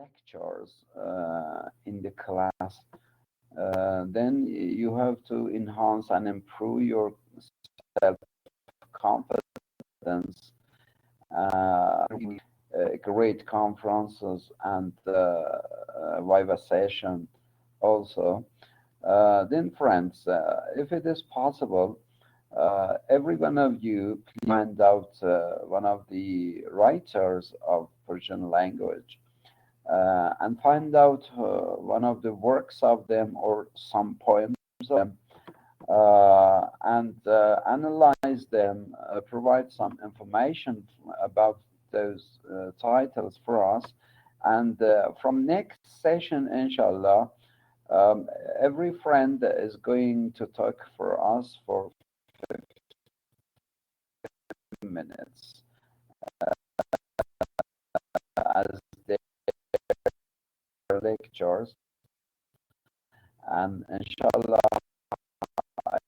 lectures in the class, then you have to enhance and improve your self-confidence, great conferences and Viva session also. Then friends, if it is possible, every one of you find out one of the writers of Persian language and find out one of the works of them or some poems of them, and analyze them, provide some information about those titles for us. And from next session, inshallah, every friend is going to talk for us for 15 minutes as their lectures. And inshallah, I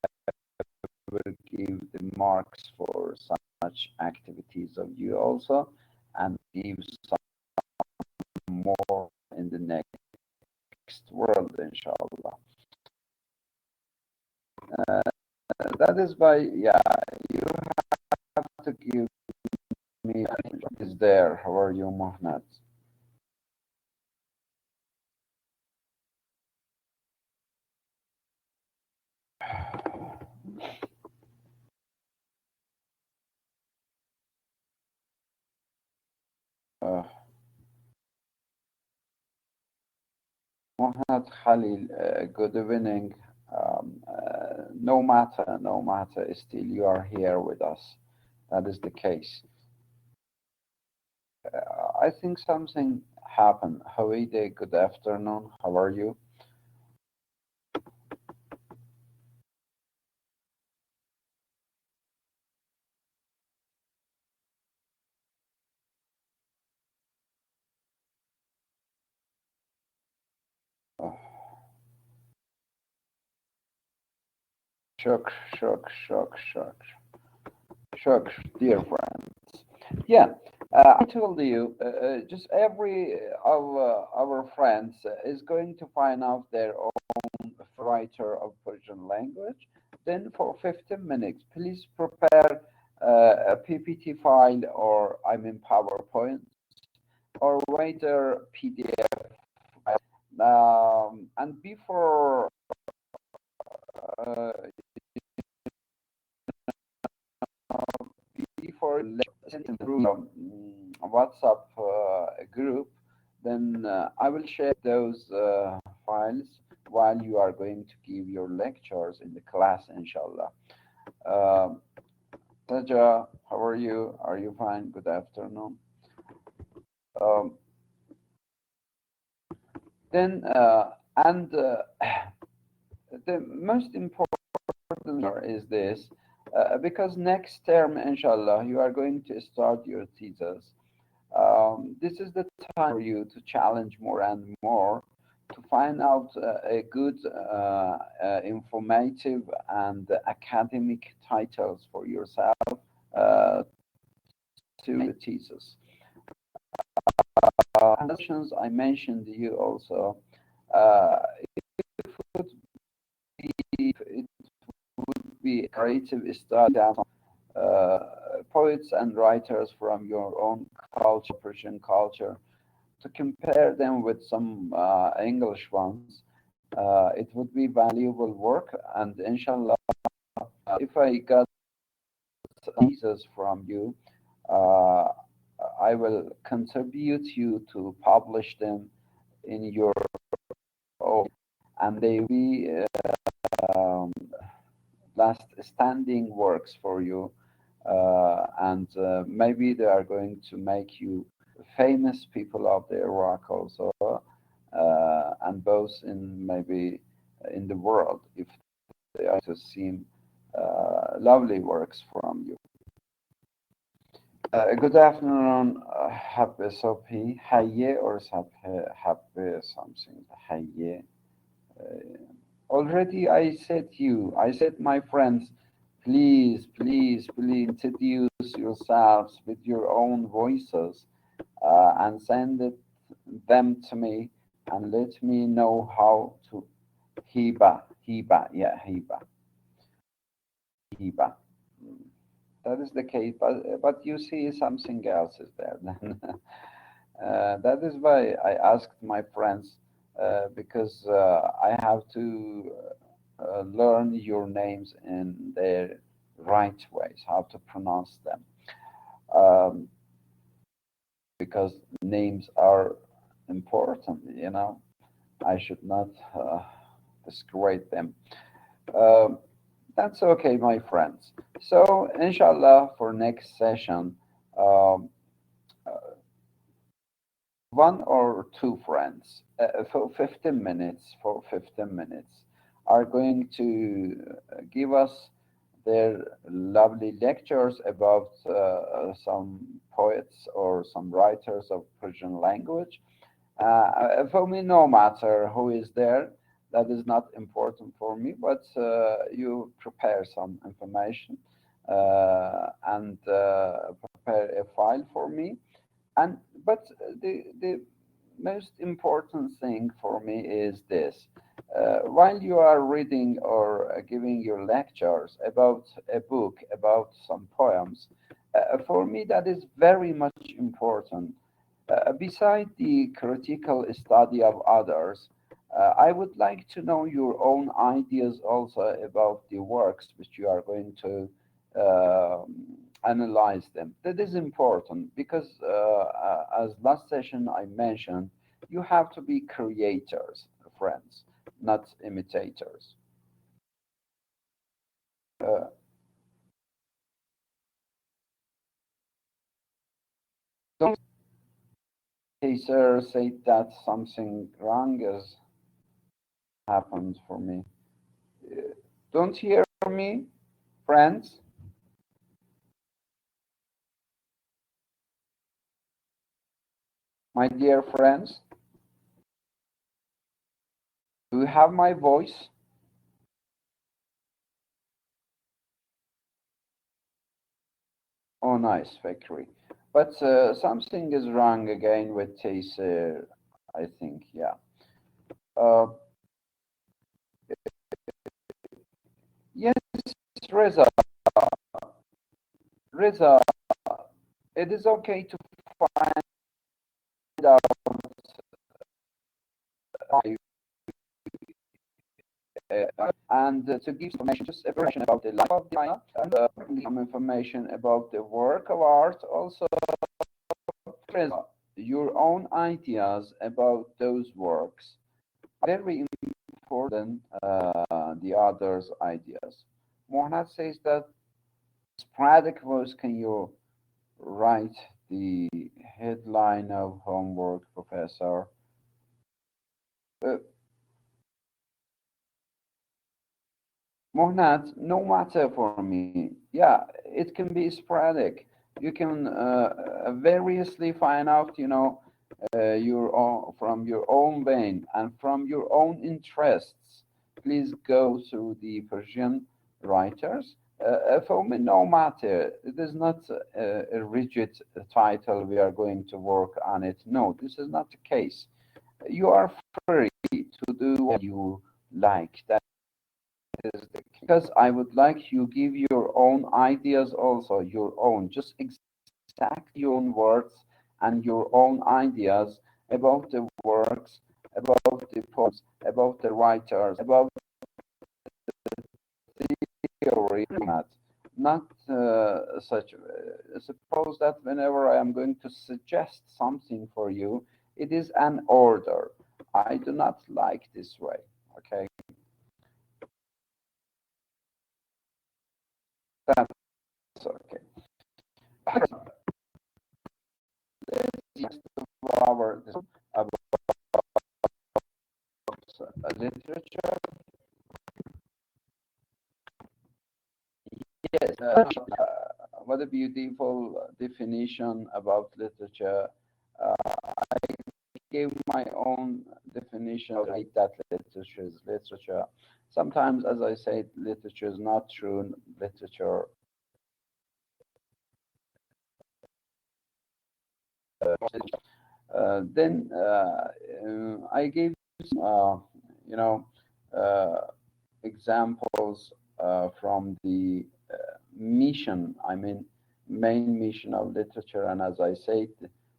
will give the marks for such activities of you also, and give some more in the next world, inshallah. That is why, yeah, you have to give me is there. How are you, Mohammed? Mohammed Khalil, good evening. No matter, still you are here with us. That is the case. I think something happened. Hawide, good afternoon. How are you? Shukr, dear friends. Yeah, I told you, just every of our friends is going to find out their own writer of Persian language. Then for 15 minutes, please prepare a PPT file, or I mean PowerPoint, or rather PDF. And before sending through WhatsApp group, then I will share those files while you are going to give your lectures in the class, inshallah. Saja, how are you? Are you fine? Good afternoon. Then and the most important is this, because next term, inshallah, you are going to start your thesis. This is the time for you to challenge more and more, to find out a good, informative and academic titles for yourself to the thesis. And I mentioned to you also, it would be a creative study down poets and writers from your own culture, Persian culture, to compare them with some English ones. It would be valuable work, and inshallah, if I got pieces from you, I will contribute you to publish them in your own, and they will be last standing works for you, and maybe they are going to make you famous people of the Iraq also, and both in maybe in the world, if they are to see lovely works from you. Good afternoon, Happy Sophie, Haye or Happy something, Haye. Already I said my friends, please introduce yourselves with your own voices, and send it them to me and let me know how to hiba. That is the case, but you see something else is there then. That is why I asked my friends, because I have to learn your names in their right ways, how to pronounce them, because names are important, you know. I should not disgrade them. Um, that's okay, my friends. So, inshallah, for next session, um, one or two friends for 15 minutes, are going to give us their lovely lectures about some poets or some writers of Persian language. For me, no matter who is there, that is not important for me, but you prepare some information and prepare a file for me. And but the most important thing for me is this: while you are reading or giving your lectures about a book, about some poems, for me that is very much important. Beside the critical study of others, I would like to know your own ideas also about the works which you are going to analyze them. That is important because, as last session I mentioned, you have to be creators, friends, not imitators. Uh, don't sir say that something wrong has happened for me. Uh, don't hear me, friends? My dear friends, do you have my voice? Oh, nice, Factory. But something is wrong again with Taser, I think, yeah. Uh, yes, Reza, Reza, it is okay to find out and to give information, just information about the life of the Ayah, and some information about the work of art. Also, your own ideas about those works are very important. The others' ideas. Mohanad says that sporadic voice. Can you write the headline of homework, Professor? Uh, Mohnad, no matter for me. Yeah, it can be sporadic. You can variously find out, your own, from your own vein and from your own interests. Please go through the Persian writers. For me, no matter. It is not a rigid title. We are going to work on it. No, this is not the case. You are free to do what you like. That is the key. Because I would like you give your own ideas also, your own, just exactly your own words and your own ideas about the works, about the poems, about the writers, about the theory, not such. Suppose that whenever I am going to suggest something for you, it is an order. I do not like this way. Okay, that's okay. Let's our about literature. Yes, what a beautiful definition about literature. I gave my own definition of that literature is literature. Sometimes, as I said, literature is not true. Literature, Then I gave you know, uh, examples from the mission, I mean, main mission of literature. And as I said,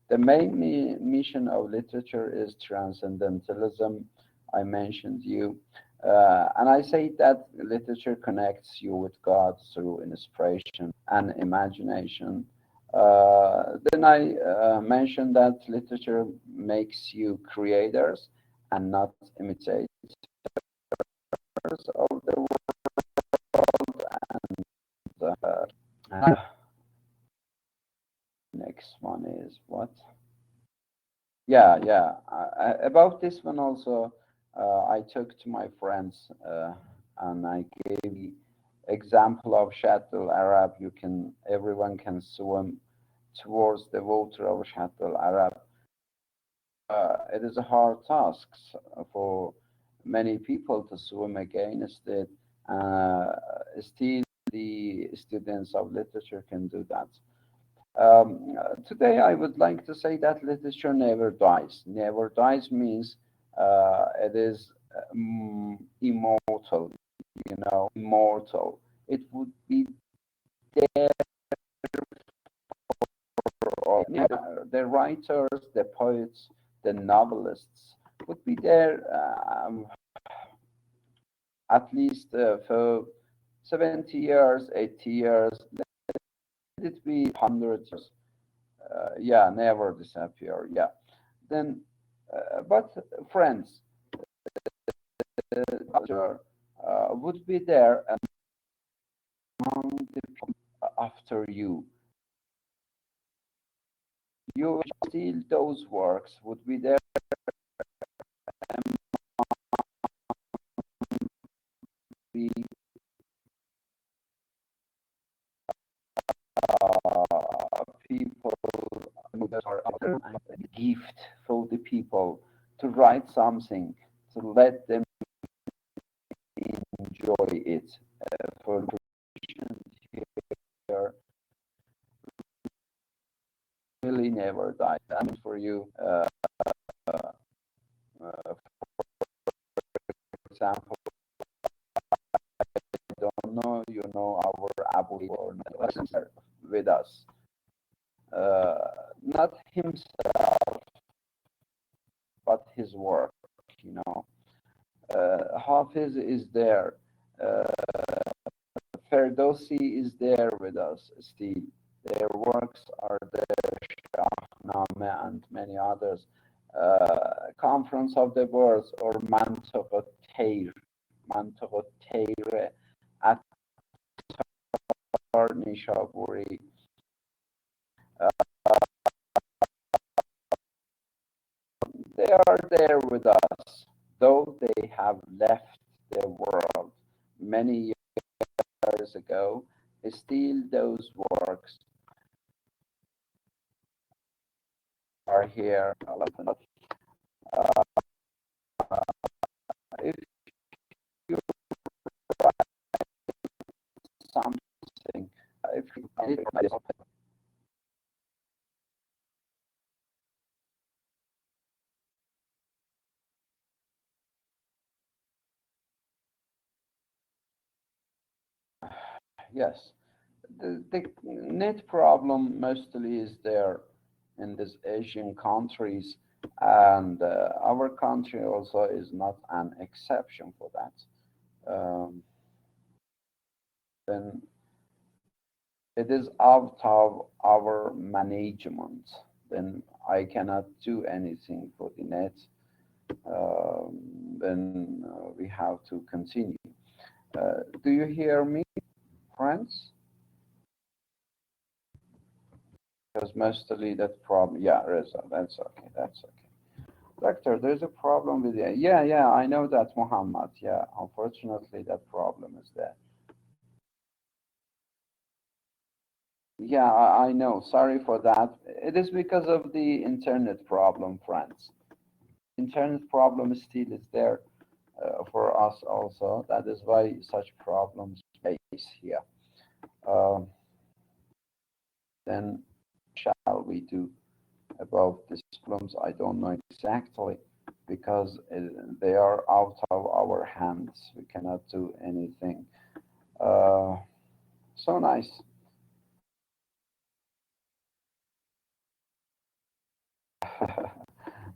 the main mission of literature is transcendentalism. I mentioned you. And I say that literature connects you with God through inspiration and imagination. Then I mentioned that literature makes you creators and not imitators of the world. And next one is what? Yeah. About this one also, I took to my friends and I gave the example of Shatt al-Arab. Everyone can swim towards the water of Shatt al-Arab. It is a hard task for many people to swim against it. Still, the students of literature can do that. Today, I would like to say that literature never dies. Never dies means it is immortal, immortal. It would be there for the writers, the poets, the novelists would be there at least for 70 years, 80 years, let it be 100 years. Yeah, never disappear. Yeah. Then, but friends, would be there among the people after you. You still those works would be there among the people that are a gift for the people to write something, to let them enjoy it for here really never died. And for you, for example, I don't know, our Abu or with us, not himself, but his work. Hafiz is there. Ferdowsi is there with us still. Their works are there, Shahnameh and many others. Conference of the Birds or Mantuq Tayr at Nishaburi. They are there with us, though they have left the world many years ago. Still, those works are here. If you write something, if you yes, the net problem mostly is there in these Asian countries, and our country also is not an exception for that. Then it is out of our management. Then I cannot do anything for the net. Then we have to continue. Do you hear me, friends? Because mostly that problem, yeah, Reza, that's okay. Doctor, there's a problem with it. Yeah, I know that, Muhammad. Yeah, unfortunately, that problem is there. Yeah, I know. Sorry for that. It is because of the internet problem, friends. Internet problem still is there for us also. That is why such problems face here. Um, then shall we do about these problems. I don't know exactly because they are out of our hands. We cannot do anything. Uh, so nice.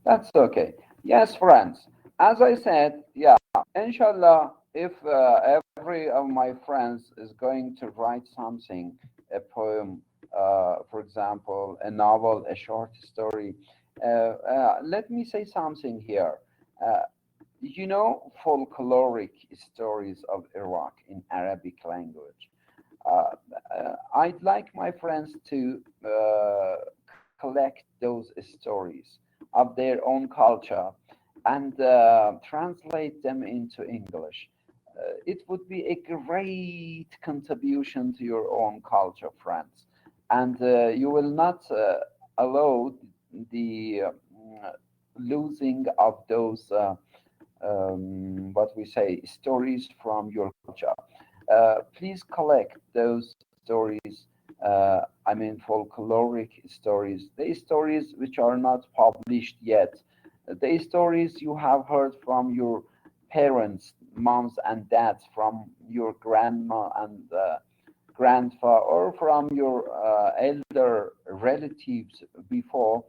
That's okay. Yes, friends. As I said, yeah, inshallah, if every of my friends is going to write something, a poem, for example, a novel, a short story, let me say something here. Uh, folkloric stories of Iraq in Arabic language. Uh, I'd like my friends to collect those stories of their own culture and translate them into English. It would be a great contribution to your own culture, friends. And you will not allow the losing of those, what we say, stories from your culture. Please collect those stories. I mean, folkloric stories, the stories which are not published yet, the stories you have heard from your parents, moms and dads, from your grandma and grandpa, or from your elder relatives before.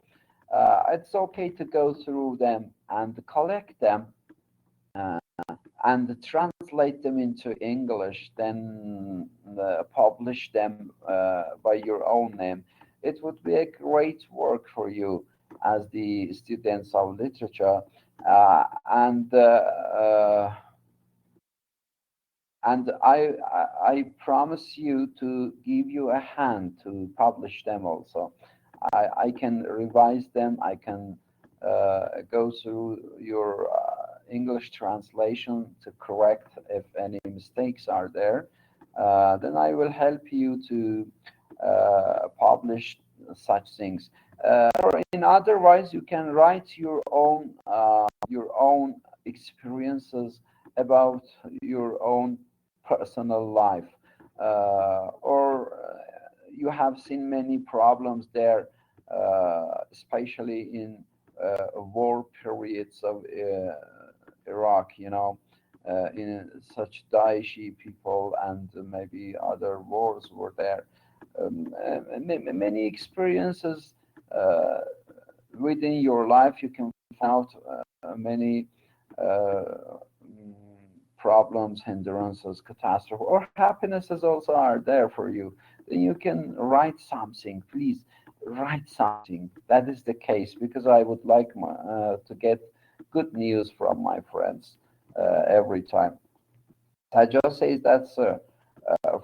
It's okay to go through them and collect them uh, and translate them into English, then publish them by your own name. It would be a great work for you as the students of literature, and I promise you to give you a hand to publish them also. I can revise them. I can go through your English translation to correct if any mistakes are there. Then I will help you to publish such things. Or in otherwise, you can write your own experiences about your own personal life, or you have seen many problems there, especially in war periods of Iraq, in such Daeshi people and maybe other wars were there. Many experiences uh, within your life, you can find out many mm, problems, hindrances, catastrophe, or happinesses also are there for you. Then you can write something. Please write something. That is the case because I would like to get good news from my friends every time. I just say that, sir.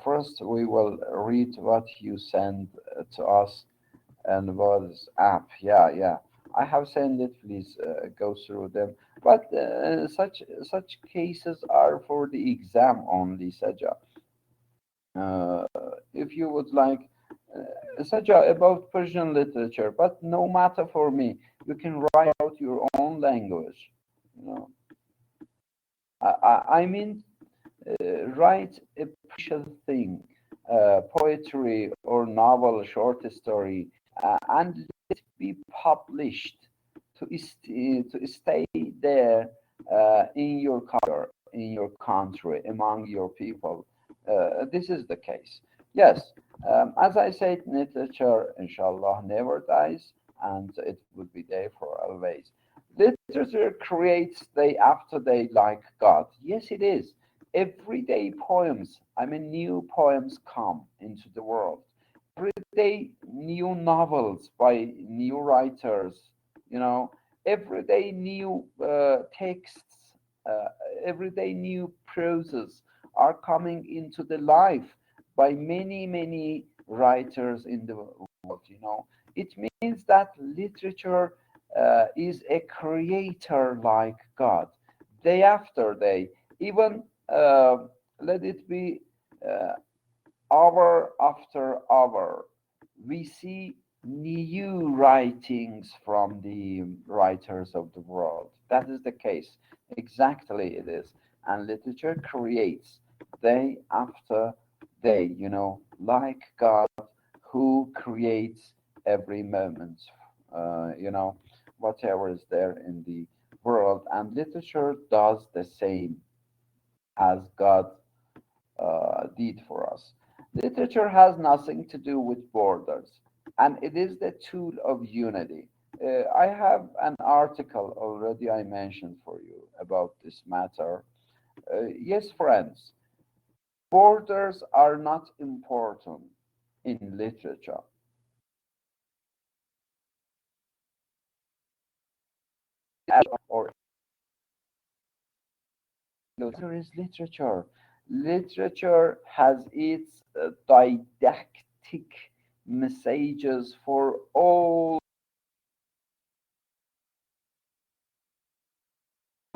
First, we will read what you send to us and WhatsApp. Yeah, yeah. I have sent it. Please go through them. But such cases are for the exam only, Saja. Uh, if you would like, Saja, about Persian literature, but no matter for me, you can write out your own language. You know, I mean, write a precious thing, poetry or novel, short story, and let it be published to stay there in your culture, in your country, among your people. This is the case. Yes, as I said, literature, inshallah, never dies, and it will be there for always. Literature creates day after day like God. Yes, it is. Everyday poems, I mean, new poems come into the world. Every day, new novels by new writers, you know, every day, new texts, uh, every day, new proses are coming into the life by many, many writers in the world, you know. It means that literature is a creator like God. Day after day, even let it be uh, hour after hour, we see new writings from the writers of the world. That is the case. Exactly, it is. And literature creates day after day, like God who creates every moment. whatever is there in the world. And literature does the same as God did for us. Literature has nothing to do with borders, and it is the tool of unity. I have an article already I mentioned for you about this matter. Yes, friends, borders are not important in literature. Or literature is literature. Literature has its didactic messages for all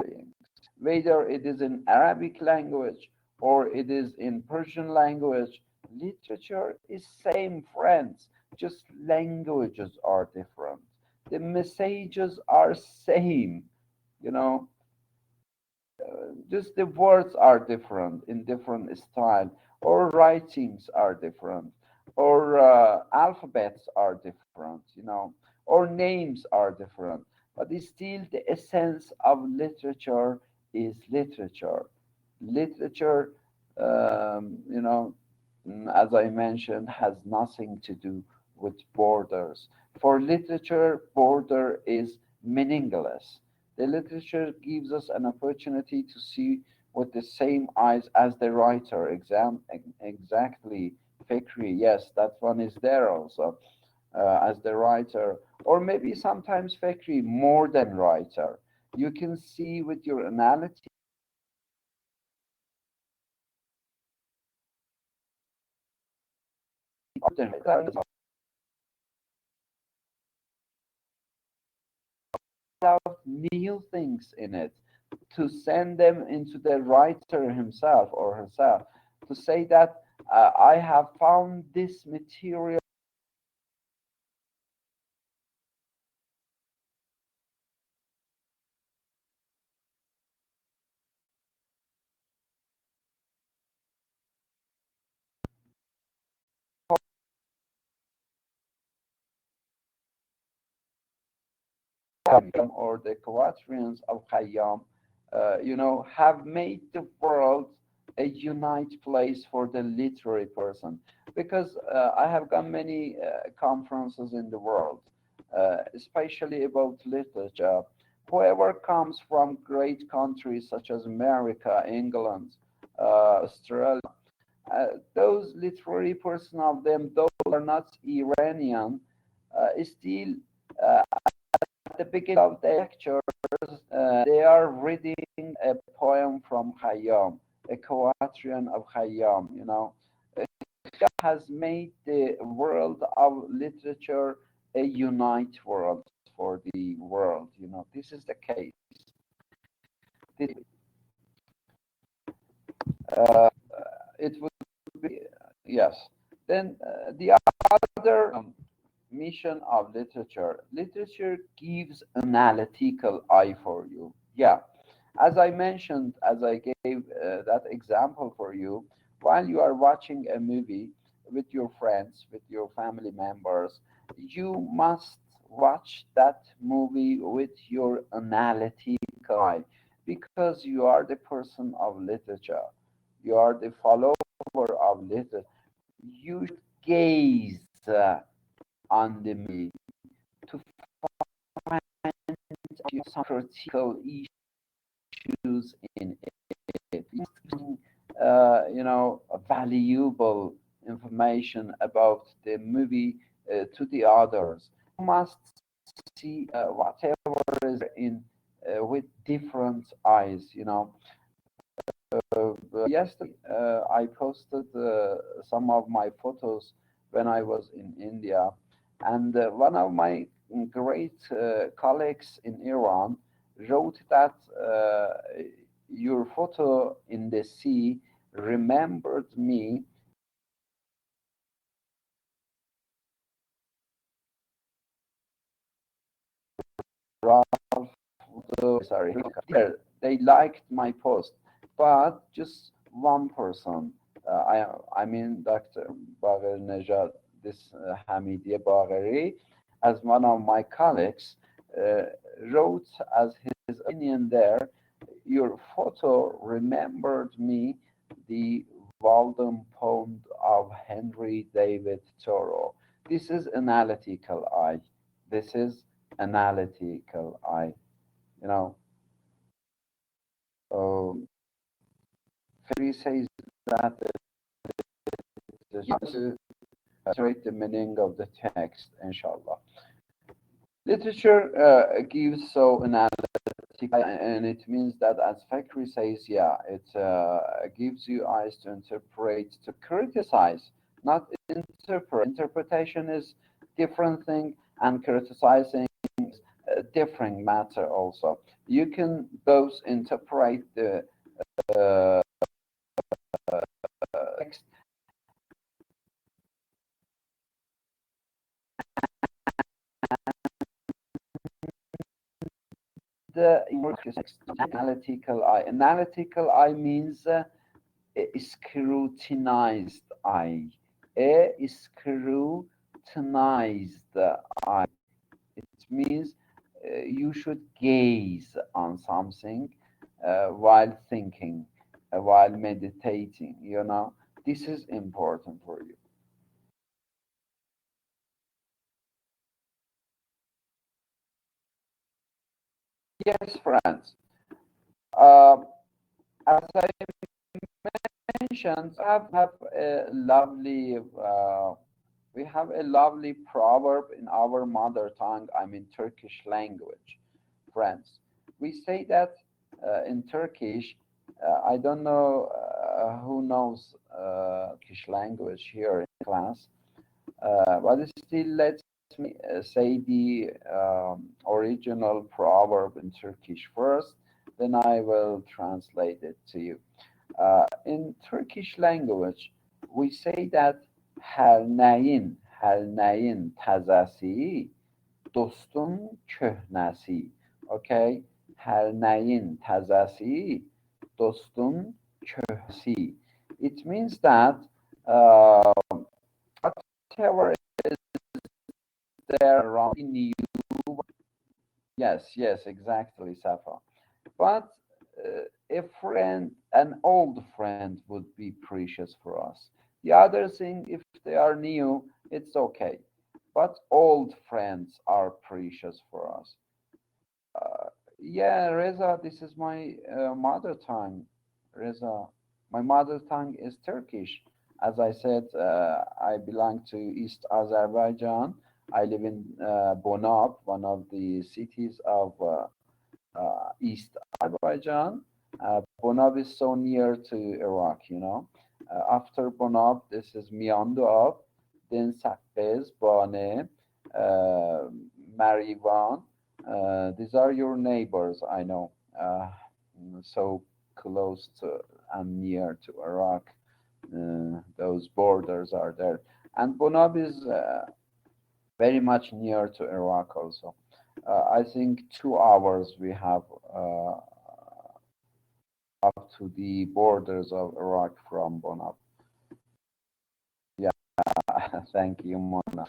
beings, whether it is in Arabic language or it is in Persian language. Literature is same, friends. Just languages are different. The messages are same. You know, just the words are different in different style, or writings are different, or alphabets are different, or names are different, but it's still the essence of literature is literature. Literature, as I mentioned, has nothing to do with borders. For literature, border is meaningless. The literature gives us an opportunity to see with the same eyes as the writer. Exactly, Fikri. Yes, that one is there also as the writer, or maybe sometimes Fikri more than writer. You can see with your analysis out new things in it to send them into the writer himself or herself to say that I have found this material or the quatrains of Khayyam, have made the world a unite place for the literary person. Because I have gone many conferences in the world, especially about literature. Whoever comes from great countries such as America, England, Australia, those literary person of them, those are not Iranian, still uh, at the beginning of the lecture, they are reading a poem from Khayyam, a quatrain of Khayyam. It has made the world of literature a unite world for the world. This is the case. This, uh, it would be, yes. Then the other mission of literature. Literature gives analytical eye for you. Yeah, as I mentioned, as I gave that example for you, while you are watching a movie with your friends, with your family members, you must watch that movie with your analytical eye because you are the person of literature. You are the follower of literature. You gaze on the movie to find some critical issues in it. Valuable information about the movie to the others. You must see whatever is in with different eyes. Yesterday, I posted some of my photos when I was in India, and one of my great colleagues in Iran wrote that your photo in the sea remembered me. Ralph, sorry, they liked my post, but just one person. I mean Dr. Bagheri Nejad, this Hamidie Bagheri, as one of my colleagues wrote as his opinion there, your photo remembered me the Walden Pond of Henry David Thoreau. This is analytical eye. This is analytical eye. You know, Ferry says that it is to illustrate the meaning of the text, inshallah. Literature gives so analytical, and it means that, as Fakri says, yeah, it gives you eyes to interpret, to criticize, not interpret. Interpretation is different thing, and criticizing is a different matter also. You can both interpret the text the analytical eye. Analytical eye means a scrutinized eye. A scrutinized eye. It means you should gaze on something while thinking, while meditating. You know, this is important for you. Yes, friends. Uh, as I mentioned, have a lovely we have a lovely proverb in our mother tongue, I mean Turkish language, friends. We say that in Turkish, I don't know who knows Turkish language here in class, but still let me say the original proverb in Turkish first, then I will translate it to you. In Turkish language, we say that her neyin tazası, dostun köhnesi. Okay? Her neyin tazası, dostun köhnesi. It means that whatever is there around you, yes, exactly, Safa. But a friend, an old friend would be precious for us. The other thing, if they are new, it's okay. But old friends are precious for us. Yeah, Reza, this is my mother tongue. Reza, my mother tongue is Turkish. As I said, I belong to East Azerbaijan. I live in Bonab, one of the cities of East Azerbaijan. Bonab is so near to Iraq, you know. After Bonab, this is Miandoab, then Sakbez, Bane, Marivan. These are your neighbors, I know. So close to and near to Iraq. Those borders are there. And Bonab is very much near to Iraq also. I think 2 hours we have up to the borders of Iraq from Bonab. Yeah, thank you, Mona.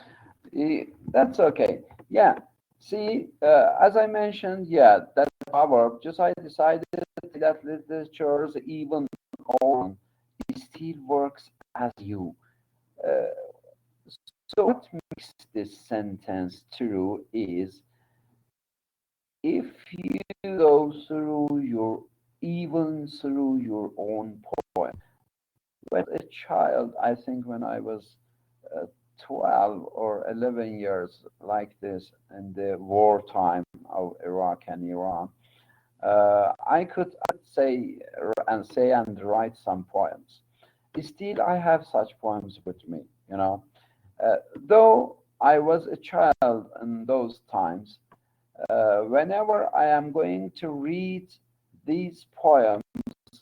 That's okay. Yeah. See, as I mentioned, yeah, that proverb, just I decided that literature's even on it still works as you. Uh, so what makes this sentence true is if you go through your even through your own poem. When a child, I think when I was 12 or 11 years like this in the wartime of Iraq and Iran, I could say and write some poems. Still, I have such poems with me, you know. Though I was a child in those times, whenever I am going to read these poems,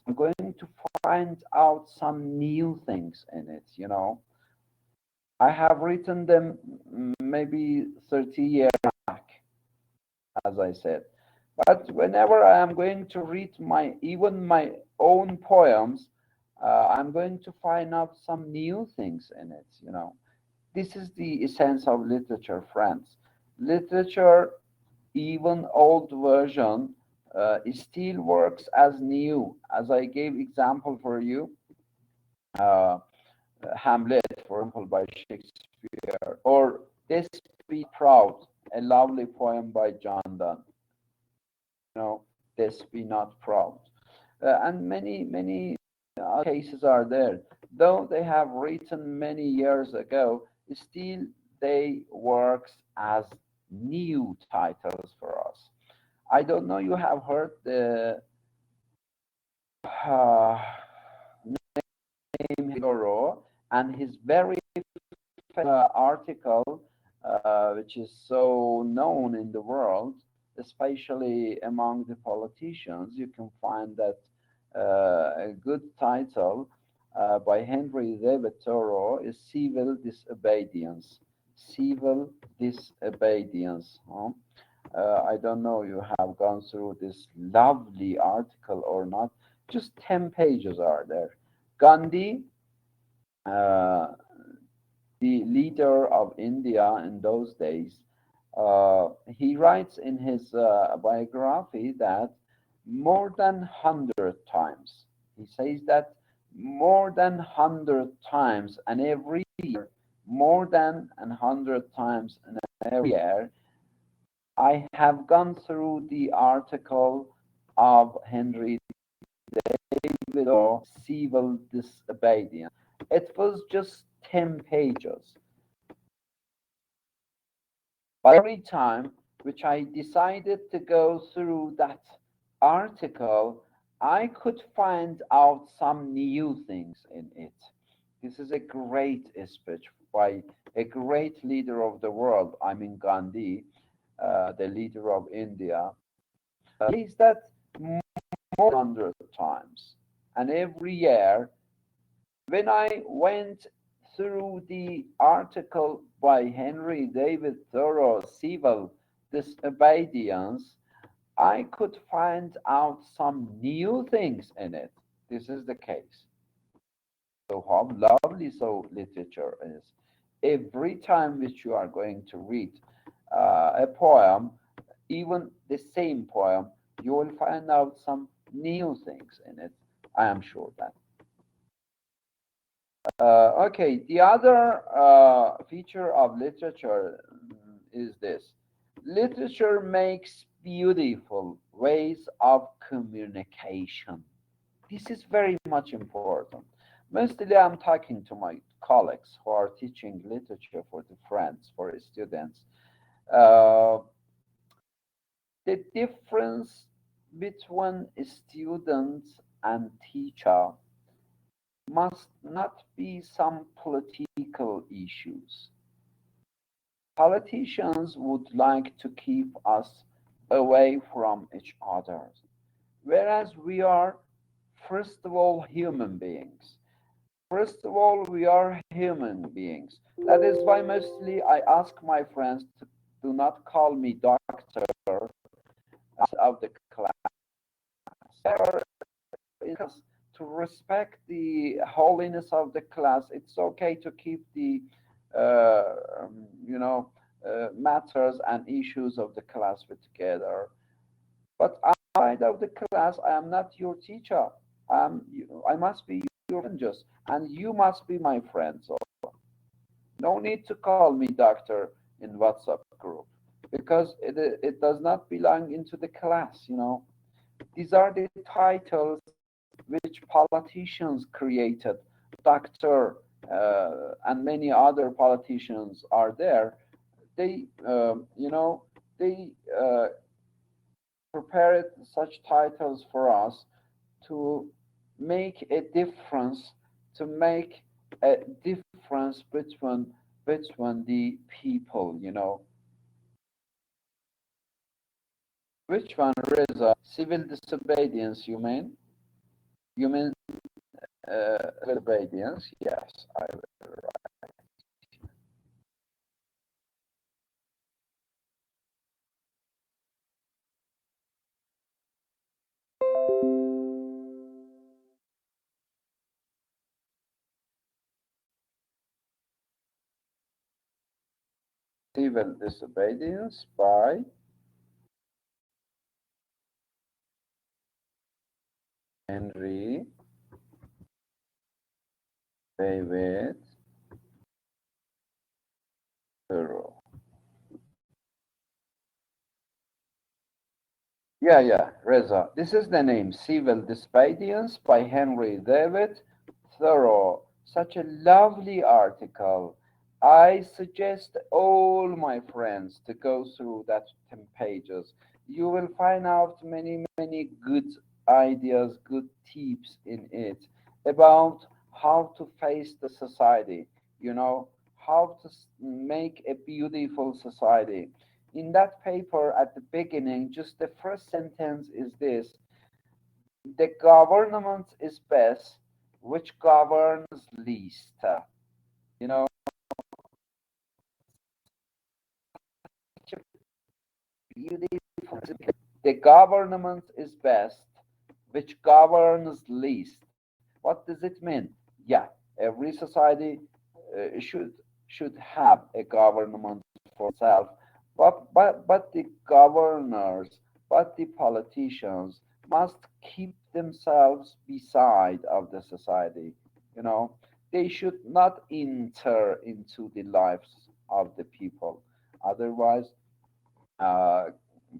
I'm going to find out some new things in it, you know. I have written them maybe 30 years back, as I said. But whenever I am going to read even my own poems, I'm going to find out some new things in it, you know. This is the essence of literature, friends. Literature, even old version, still works as new. As I gave example for you, uh, Hamlet, for example, by Shakespeare, or This Be Proud, a lovely poem by John Donne. This Be Not Proud. And many cases are there. Though they have written many years ago, still they works as new titles for us. I don't know you have heard the uh, name Hero and his very article, which is so known in the world, especially among the politicians. You can find that a good title by Henry David Thoreau is Civil Disobedience. Civil Disobedience. Huh? I don't know you have gone through this lovely article or not. Just 10 pages are there. Gandhi, uh, the leader of India in those days, he writes in his biography that more than 100 times, he says that more than 100 times, and every year, more than 100 times in every year, I have gone through the article of Henry David or Civil Disobedience. It was just 10 pages. But every time which I decided to go through that article, I could find out some new things in it. This is a great speech by a great leader of the world. I mean Gandhi, the leader of India. Is that more than 100 times. And every year, when I went through the article by Henry David Thoreau, Civil Disobedience, I could find out some new things in it. This is the case. So how lovely so literature is. Every time which you are going to read a poem, even the same poem, you will find out some new things in it. I am sure that. Okay, the other feature of literature is this. Literature makes beautiful ways of communication. This is very much important. Mostly I'm talking to my colleagues who are teaching literature for the friends, for students. Uh, the difference between students and teacher must not be some political issues. Politicians would like to keep us away from each other, whereas we are, first of all, human beings. First of all, we are human beings. That is why mostly I ask my friends to do not call me doctor of the class. To respect the holiness of the class, it's okay to keep the uh, um, you know matters and issues of the class together. But outside of the class, I am not your teacher. I must be your friend just, and you must be my friend. So no need to call me doctor in WhatsApp group because it does not belong into the class. These are the titles which politicians created. Doctor and many other politicians are there. They prepared such titles for us to make a difference, to make a difference between the people. Which one, Reza? Civil disobedience, you mean? You mean disobedience? Yes, I will. Civil Disobedience by Henry David Thoreau. Yeah, Reza. This is the name, Civil Disobedience by Henry David Thoreau. Such a lovely article. I suggest all my friends to go through that 10 pages. You will find out many good ideas, good tips in it about how to face the society, how to make a beautiful society. In that paper at the beginning, just the first sentence is this: the government is best which governs least. You know, beautiful. The government is best which governs least. What does it mean? Yeah, every society should have a government for itself, but the governors, but the politicians must keep themselves beside of the society. You know, they should not enter into the lives of the people. Otherwise, uh,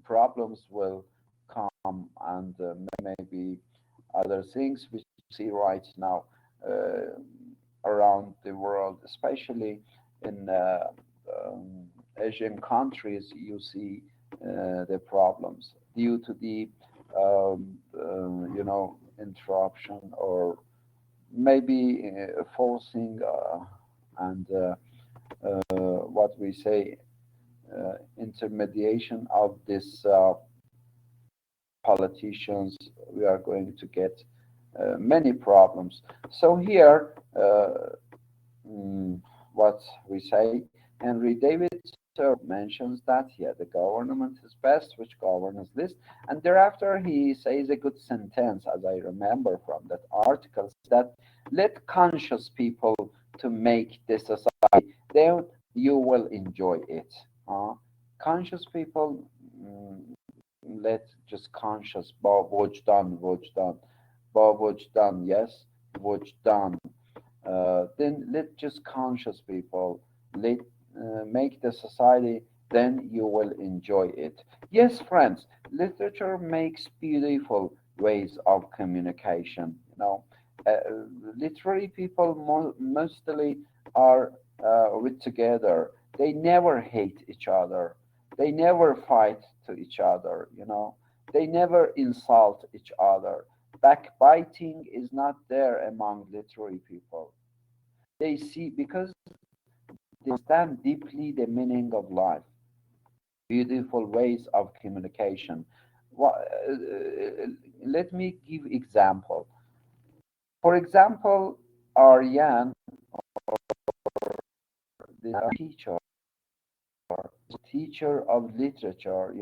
problems will come, and maybe other things we see right now uh, around the world, especially in Asian countries. You see the problems due to the interruption, or maybe forcing and what we say intermediation of this politicians. We are going to get many problems. So here, mm, what we say, Henry David Thoreau mentions that, yeah, the government is best which governs this, and thereafter he says a good sentence, as I remember from that article, that let conscious people to make the society, then you will enjoy it. Conscious people, let just conscious, ba wojdan, yes, wojdan. Then let just conscious people let make the society, then you will enjoy it. Yes, friends, literature makes beautiful ways of communication. Literary people mostly are with together. They never hate each other. They never fight to each other. They never insult each other. Backbiting is not there among literary people. They see, because they understand deeply the meaning of life, beautiful ways of communication. Let me give example. For example, Aryan, the teacher of literature,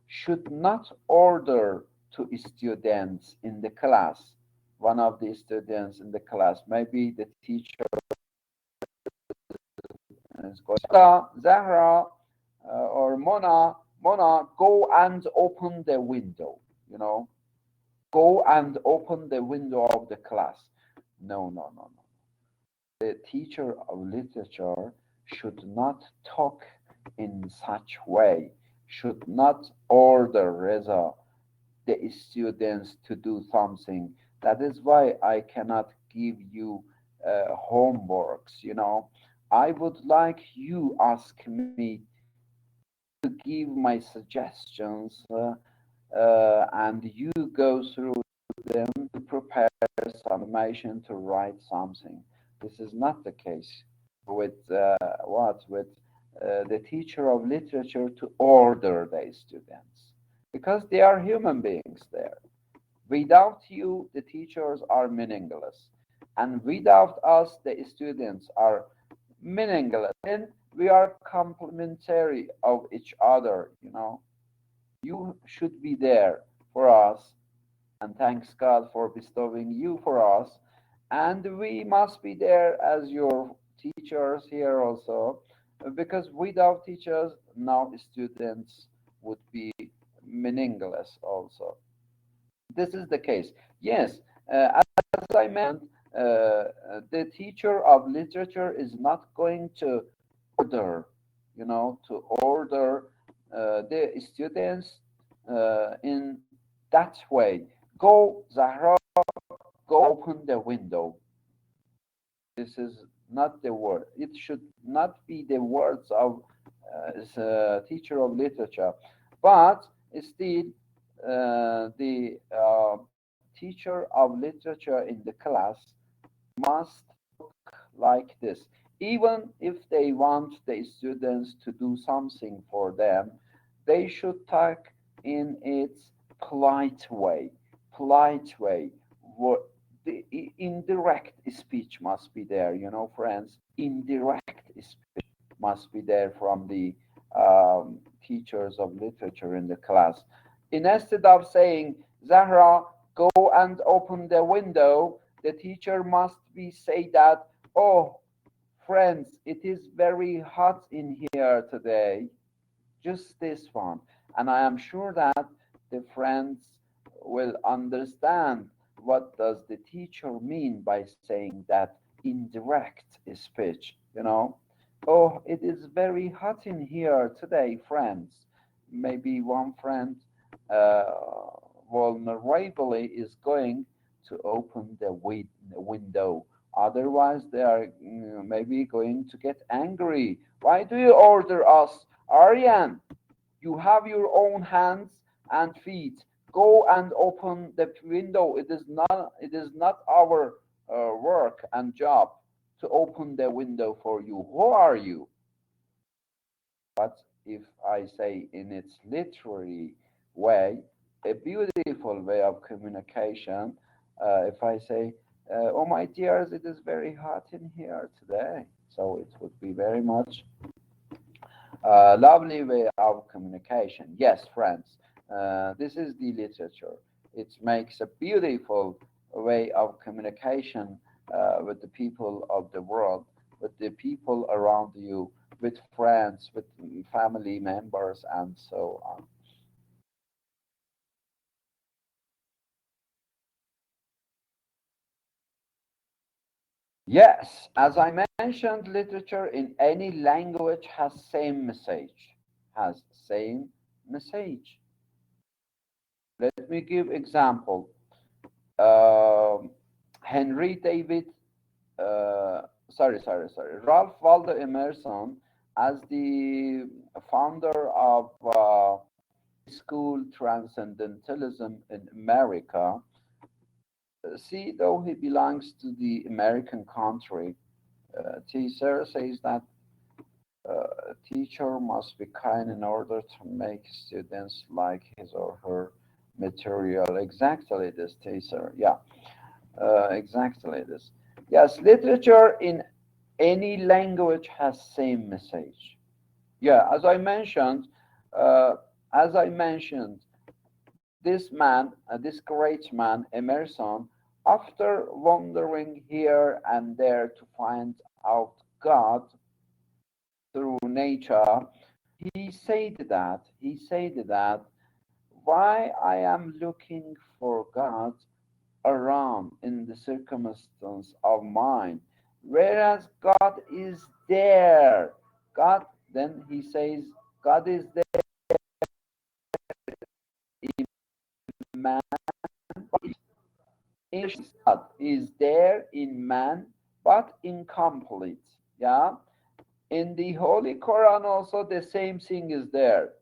should not order to students in the class. One of the students in the class, maybe the teacher is going, Zahra, or Mona, go and open the window. You know, go and open the window of the class. No, no, no, no. The teacher of literature should not talk in such way, should not order Reza the students to do something. That is why I cannot give you homeworks. I would like you ask me to give my suggestions, and you go through them to prepare some information to write something. This is not the case with the teacher of literature to order the students, because they are human beings there. Without you, the teachers are meaningless, and without us, the students are meaningless. And we are complementary of each other. You should be there for us, and thanks God for bestowing you for us. And we must be there as your teachers here also. because without teachers, now students would be meaningless also. This is the case. Yes, as I mentioned, the teacher of literature is not going to order, to order the students in that way. Go, Zahra, go open the window. This is not the word. It should not be the words of a teacher of literature, but still the teacher of literature in the class must like this. Even if they want the students to do something for them, they should talk in its polite way. Polite way. The indirect speech must be there, friends. Indirect speech must be there from the teachers of literature in the class. Instead of saying, Zahra, go and open the window, the teacher must be say that, oh, friends, it is very hot in here today. Just this one. And I am sure that the friends will understand what does the teacher mean by saying that indirect speech, Oh, it is very hot in here today, friends. Maybe one friend uh, vulnerably is going to open the window. Otherwise, they are maybe going to get angry. Why do you order us? Aryan, you have your own hands and feet. Go and open the window. It is not our work and job to open the window for you. Who are you? But if I say in its literary way, a beautiful way of communication, if I say, oh my dears, it is very hot in here today. So it would be very much lovely way of communication. Yes, friends, this is the literature. It makes a beautiful way of communication with the people of the world, with the people around you, with friends, with family members, and so on. Yes, as I mentioned, literature in any language has same message, has same message. Let me give example. Um Henry David, Ralph Waldo Emerson, as the founder of school transcendentalism in America. See, though he belongs to the American country, Teaser says that a teacher must be kind in order to make students like his or her material. Exactly this, Teaser. Yeah, exactly this. Yes, literature in any language has same message. Yeah, uh, as I mentioned, this man, this great man, Emerson, after wandering here and there to find out God through nature, he said that why I am looking for God around in the circumstance of mine, whereas God is there. God, then he says, God is there in man. Ancient God is there in man, but incomplete. Yeah. In the Holy Quran also the same thing is there.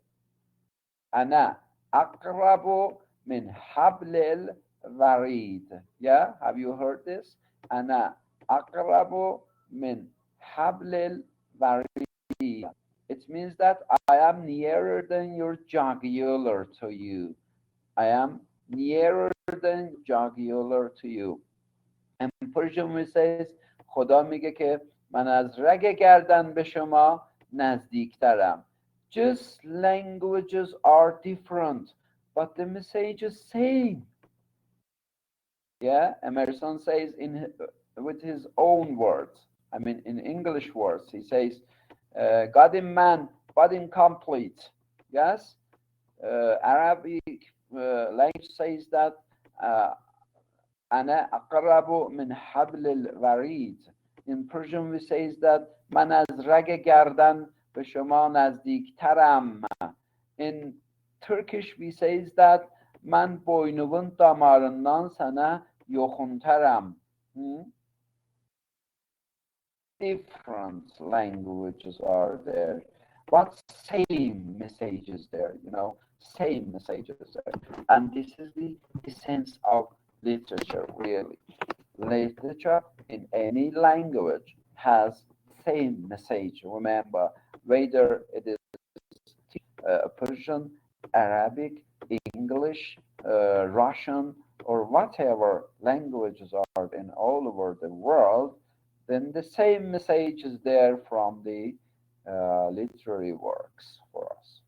Ana akrabu min hablil warid. Yeah, have you heard this? Ana akrabu min hablil warid. It means that I am nearer than your jugular to you. I am nearer than jugular to you. And Persian says خدا میگه که من از رگ گردن به شما نزدیکترم. Just languages are different, but the message is same. Yeah, Emerson says with his own words. I mean, in English words, he says, God in man, but incomplete. Yes, Arabic language says that أنا أقرب من حبل الورید. In Persian we says that من از رگ گردن به شما نزدیکترم. In Turkish we says that من boynumun damarından sana yakıntarım. Different languages are there, but same messages there, same messages there. And this is the essence of literature, really. Literature in any language has same message. Remember, whether it is Persian, Arabic, English, Russian, or whatever languages are in all over the world, then the same message is there from the literary works for us.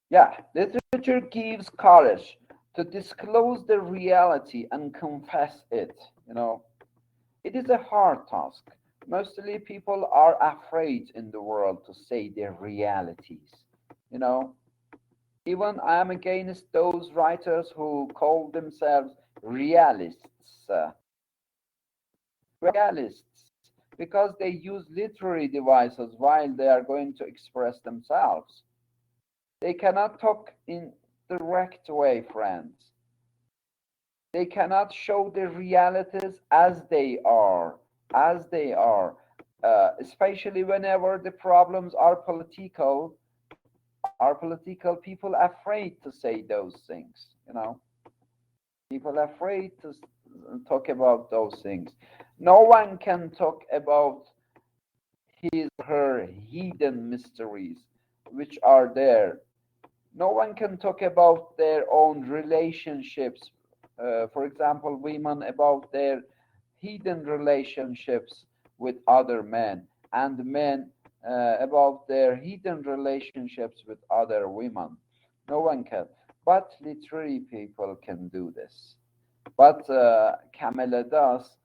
Yeah, literature gives courage to disclose the reality and confess it. It is a hard task. Mostly people are afraid in the world to say their realities. Even I am against those writers who call themselves realists. Realists, because they use literary devices while they are going to express themselves. They cannot talk in direct way, friends. They cannot show the realities as they are, especially whenever the problems are political. Are political people afraid to say those things? People afraid to talk about those things. No one can talk about his or her hidden mysteries which are there. No one can talk about their own relationships. For example, women about their hidden relationships with other men, and men about their hidden relationships with other women. No one can. But literary people can do this. But Camilla Das,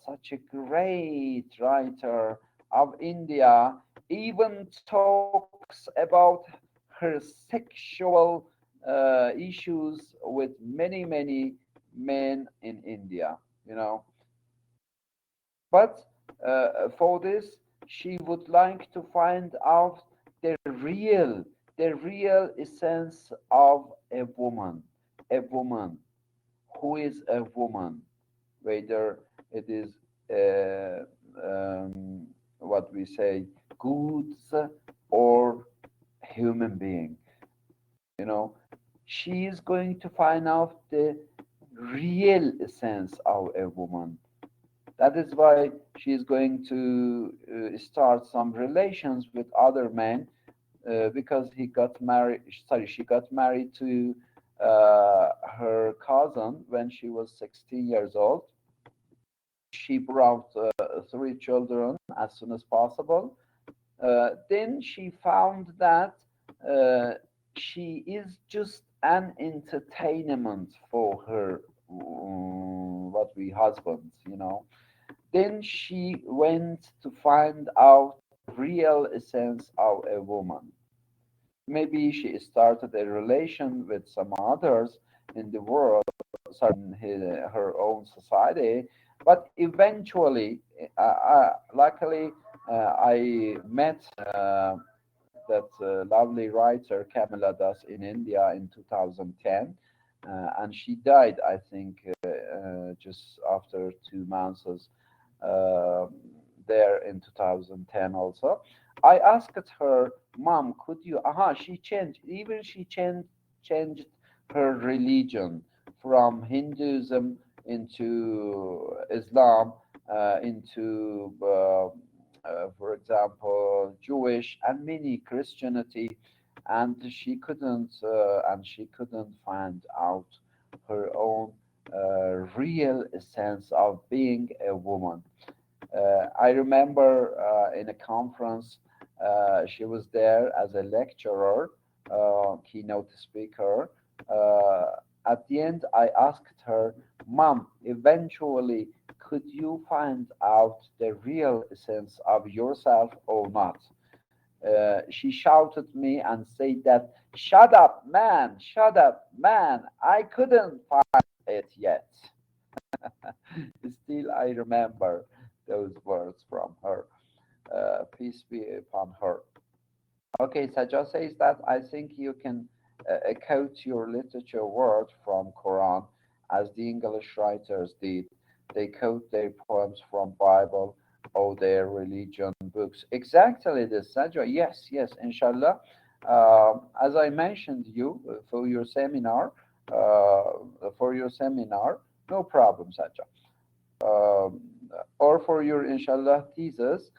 such a great writer of India, even talks about her sexual issues with many, many men in India, But for this, she would like to find out the real essence of a woman. Who is a woman, whether it is what we say goods or human being. She is going to find out the real essence of a woman. That is why she is going to start some relations with other men, because she got married to her cousin when she was 16 years old. She brought 3 children as soon as possible. Then she found that she is just an entertainment for her husbands. Then she went to find out the real essence of a woman. Maybe she started a relation with some others in the world, in her own society, but eventually, luckily, I met that lovely writer Camilla Das in India in 2010, and she died, I think, just after 2 months there in 2010 also. I asked her, Mom, could you? She changed her religion from Hinduism into Islam, into, for example, Jewish and many Christianity, and she couldn't find out her own real essence of being a woman. I remember in a conference, she was there as a lecturer, keynote speaker, At the end, I asked her, Mom, eventually, could you find out the real essence of yourself or not? She shouted me and said that, shut up, man, I couldn't find it yet. Still, I remember those words from her. Peace be upon her. Okay, Sajjad says that I think you can quote your literature word from Quran as the English writers did. They quote their poems from Bible or their religion books. Exactly this, Sajjad. Yes, yes, inshallah. As I mentioned you for your seminar, no problem, Sajjad. um, or for your inshallah thesis,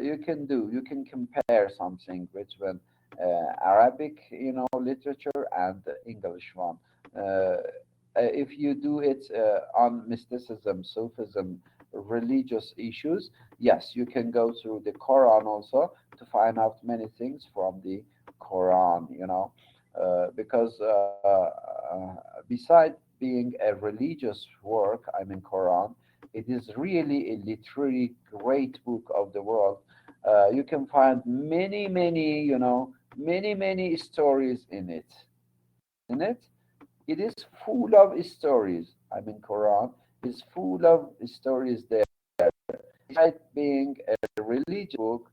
you can compare something between Arabic literature and the English one. If you do it on mysticism, Sufism, religious issues, yes, you can go through the Quran also to find out many things from the Quran, because beside being a religious work, I mean Quran, it is really a literary great book of the world. You can find many stories in it. In it, it is full of stories. I mean, Quran is full of stories there. Despite being a religious book,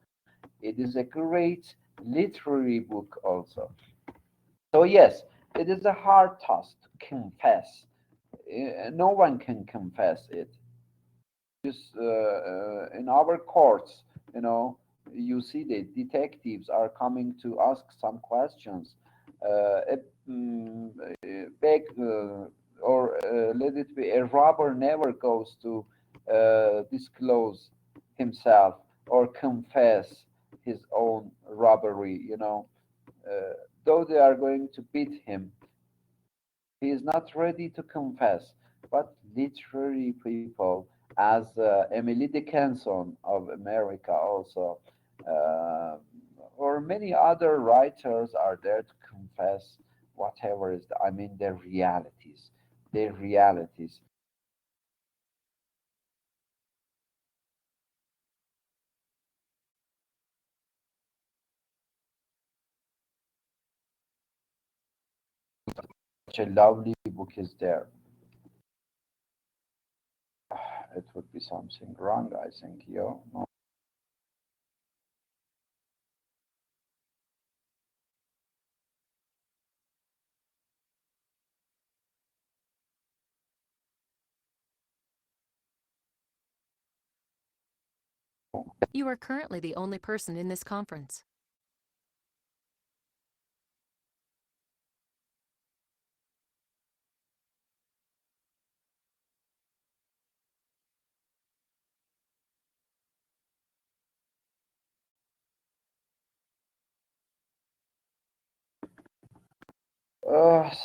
it is a great literary book also. So yes, it is a hard task to confess. No one can confess it. Just in our courts, you know, you see the detectives are coming to ask some questions. A beg or let it be a robber never goes to disclose himself or confess his own robbery. Though they are going to beat him, he is not ready to confess. But literary people, as Emily Dickinson of America, also, uh, or many other writers, are there to confess whatever is, I mean, their realities. Their realities. Such a lovely book is there. It would be something wrong, I think, yo. No. You are currently the only person in this conference.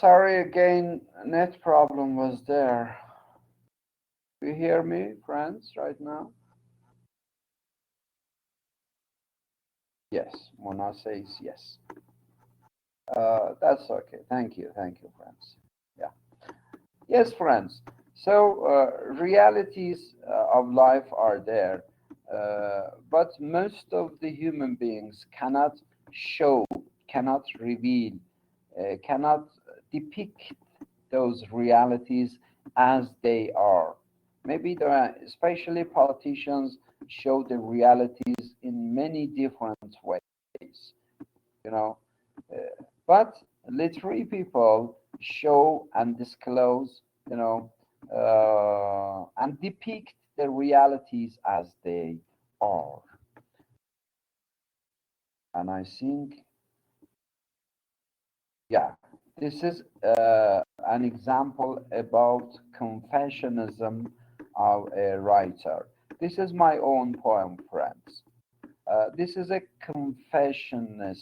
Sorry again, net problem was there. You hear me, friends, right now? Yes, Mona says yes. That's okay. Thank you, friends. Yeah. Yes, friends. So realities of life are there, but most of the human beings cannot show, cannot reveal, cannot depict those realities as they are. Maybe especially politicians show the realities in many different ways, you know. But literary people show and disclose, and depict the realities as they are. And I think, yeah, this is an example about confessionism of a writer. This is my own poem, friends. This is a confessionistic,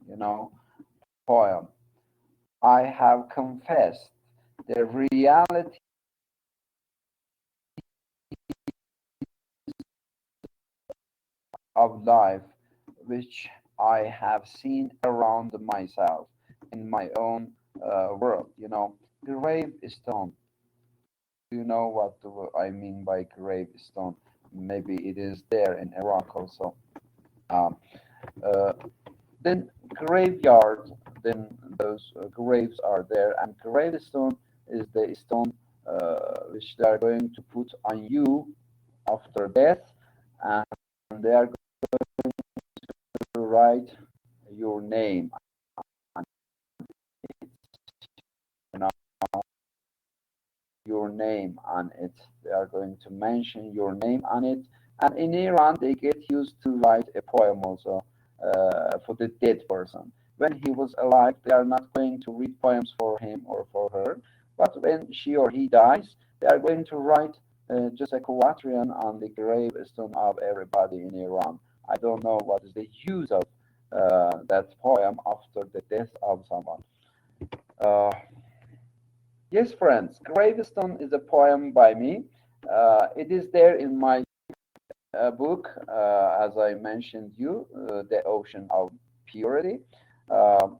you know, poem. I have confessed the reality of life which I have seen around myself in my own world. Gravestone. Do you know what I mean by gravestone? Maybe it is there in Iraq also. Um, uh, then graveyard, then those graves are there, and gravestone is the stone which they are going to put on you after death, and they are going to write your name on it, you know, your name on it. They are going to mention your name on it, and in Iran they get used to write a poem also for the dead person. When he was alive, they are not going to read poems for him or for her, but when she or he dies, they are going to write just a quatrain on the gravestone of everybody in Iran. I don't know what is the use of that poem after the death of someone. Uh, yes, friends, Gravestone is a poem by me. It is there in my book, as I mentioned you, The Ocean of Purity. Um,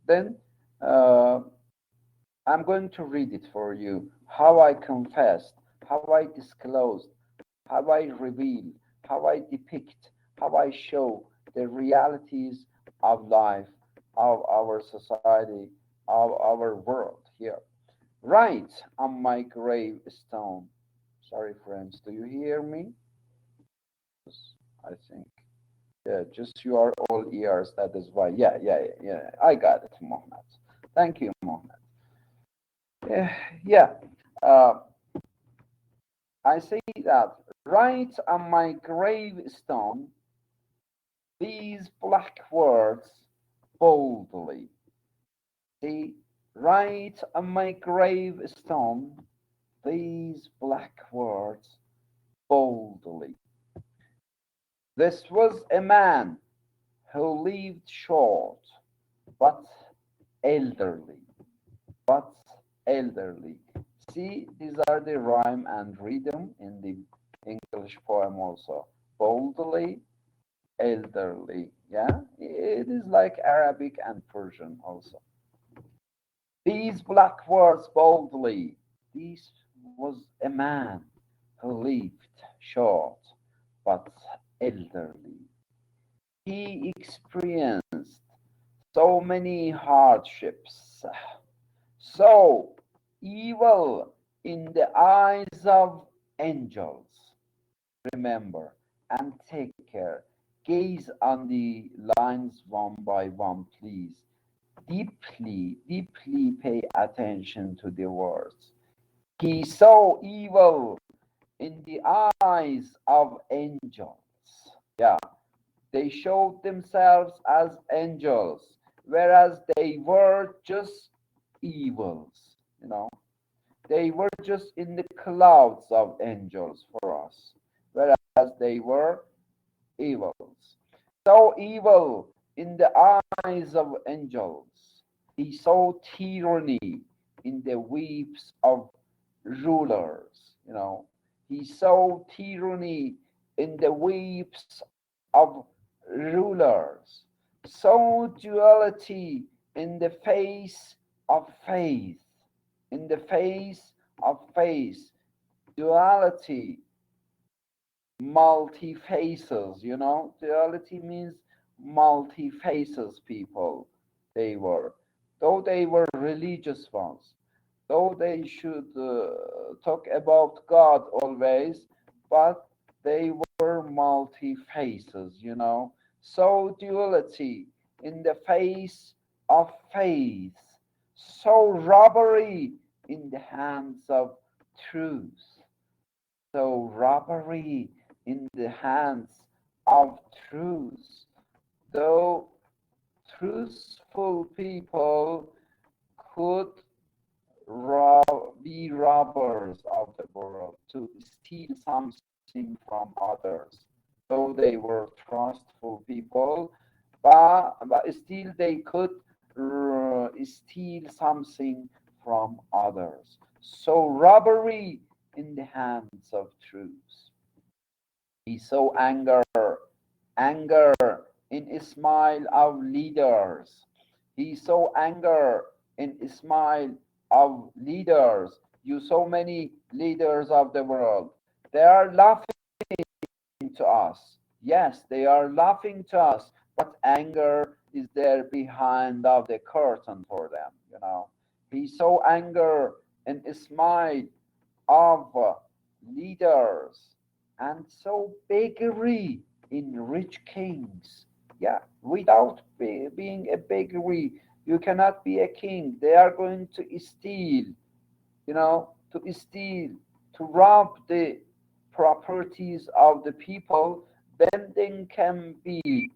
then I'm going to read it for you. How I confessed, how I disclosed, how I reveal, how I depict, how I show the realities of life, of our society, of our world here. Write on my gravestone. Sorry, friends, do you hear me? I think. Yeah, just you are all ears. That is why. Yeah. I got it, Mohammed. Thank you, Mohammed. Yeah. Uh, I say that. Write on my gravestone these black words boldly. See, write on my gravestone these black words boldly. This was a man who lived short, but elderly, but elderly. See, these are the rhyme and rhythm in the English poem also. Boldly, elderly. Yeah, it is like Arabic and Persian also. These black words boldly. This was a man who lived short, but elderly. He experienced so many hardships, so evil in the eyes of angels. Remember and take care. Gaze on the lines one by one, please. Deeply pay attention to the words. He saw evil in the eyes of angels. Yeah, they showed themselves as angels, whereas they were just evils, They were just in the clouds of angels for us, whereas they were evils. So evil in the eyes of angels. He saw tyranny in the weeps of rulers. He saw tyranny in the weeps of rulers. Saw duality in the face of faith. In the face of faith, duality, multi faces. Duality means multi faces people. They were, though they were religious ones, though they should talk about God always, but they were multi faces. So duality in the face of faith, so robbery in the hands of truth, so robbery in the hands of truth. Though truthful people could be robbers of the world, to steal something from others. Though they were trustful people, but still they could steal something from others. So robbery in the hands of truth. He saw anger in a smile of leaders. He saw anger in a smile of leaders. You saw many leaders of the world. They are laughing to us. Yes, they are laughing to us, but anger is there behind of the curtain for them, you know. He saw anger and a smile of leaders and so beggary in rich kings. Yeah, without being a beggary, you cannot be a king. They are going to steal, you know, to steal, to rob the properties of the people, then they can be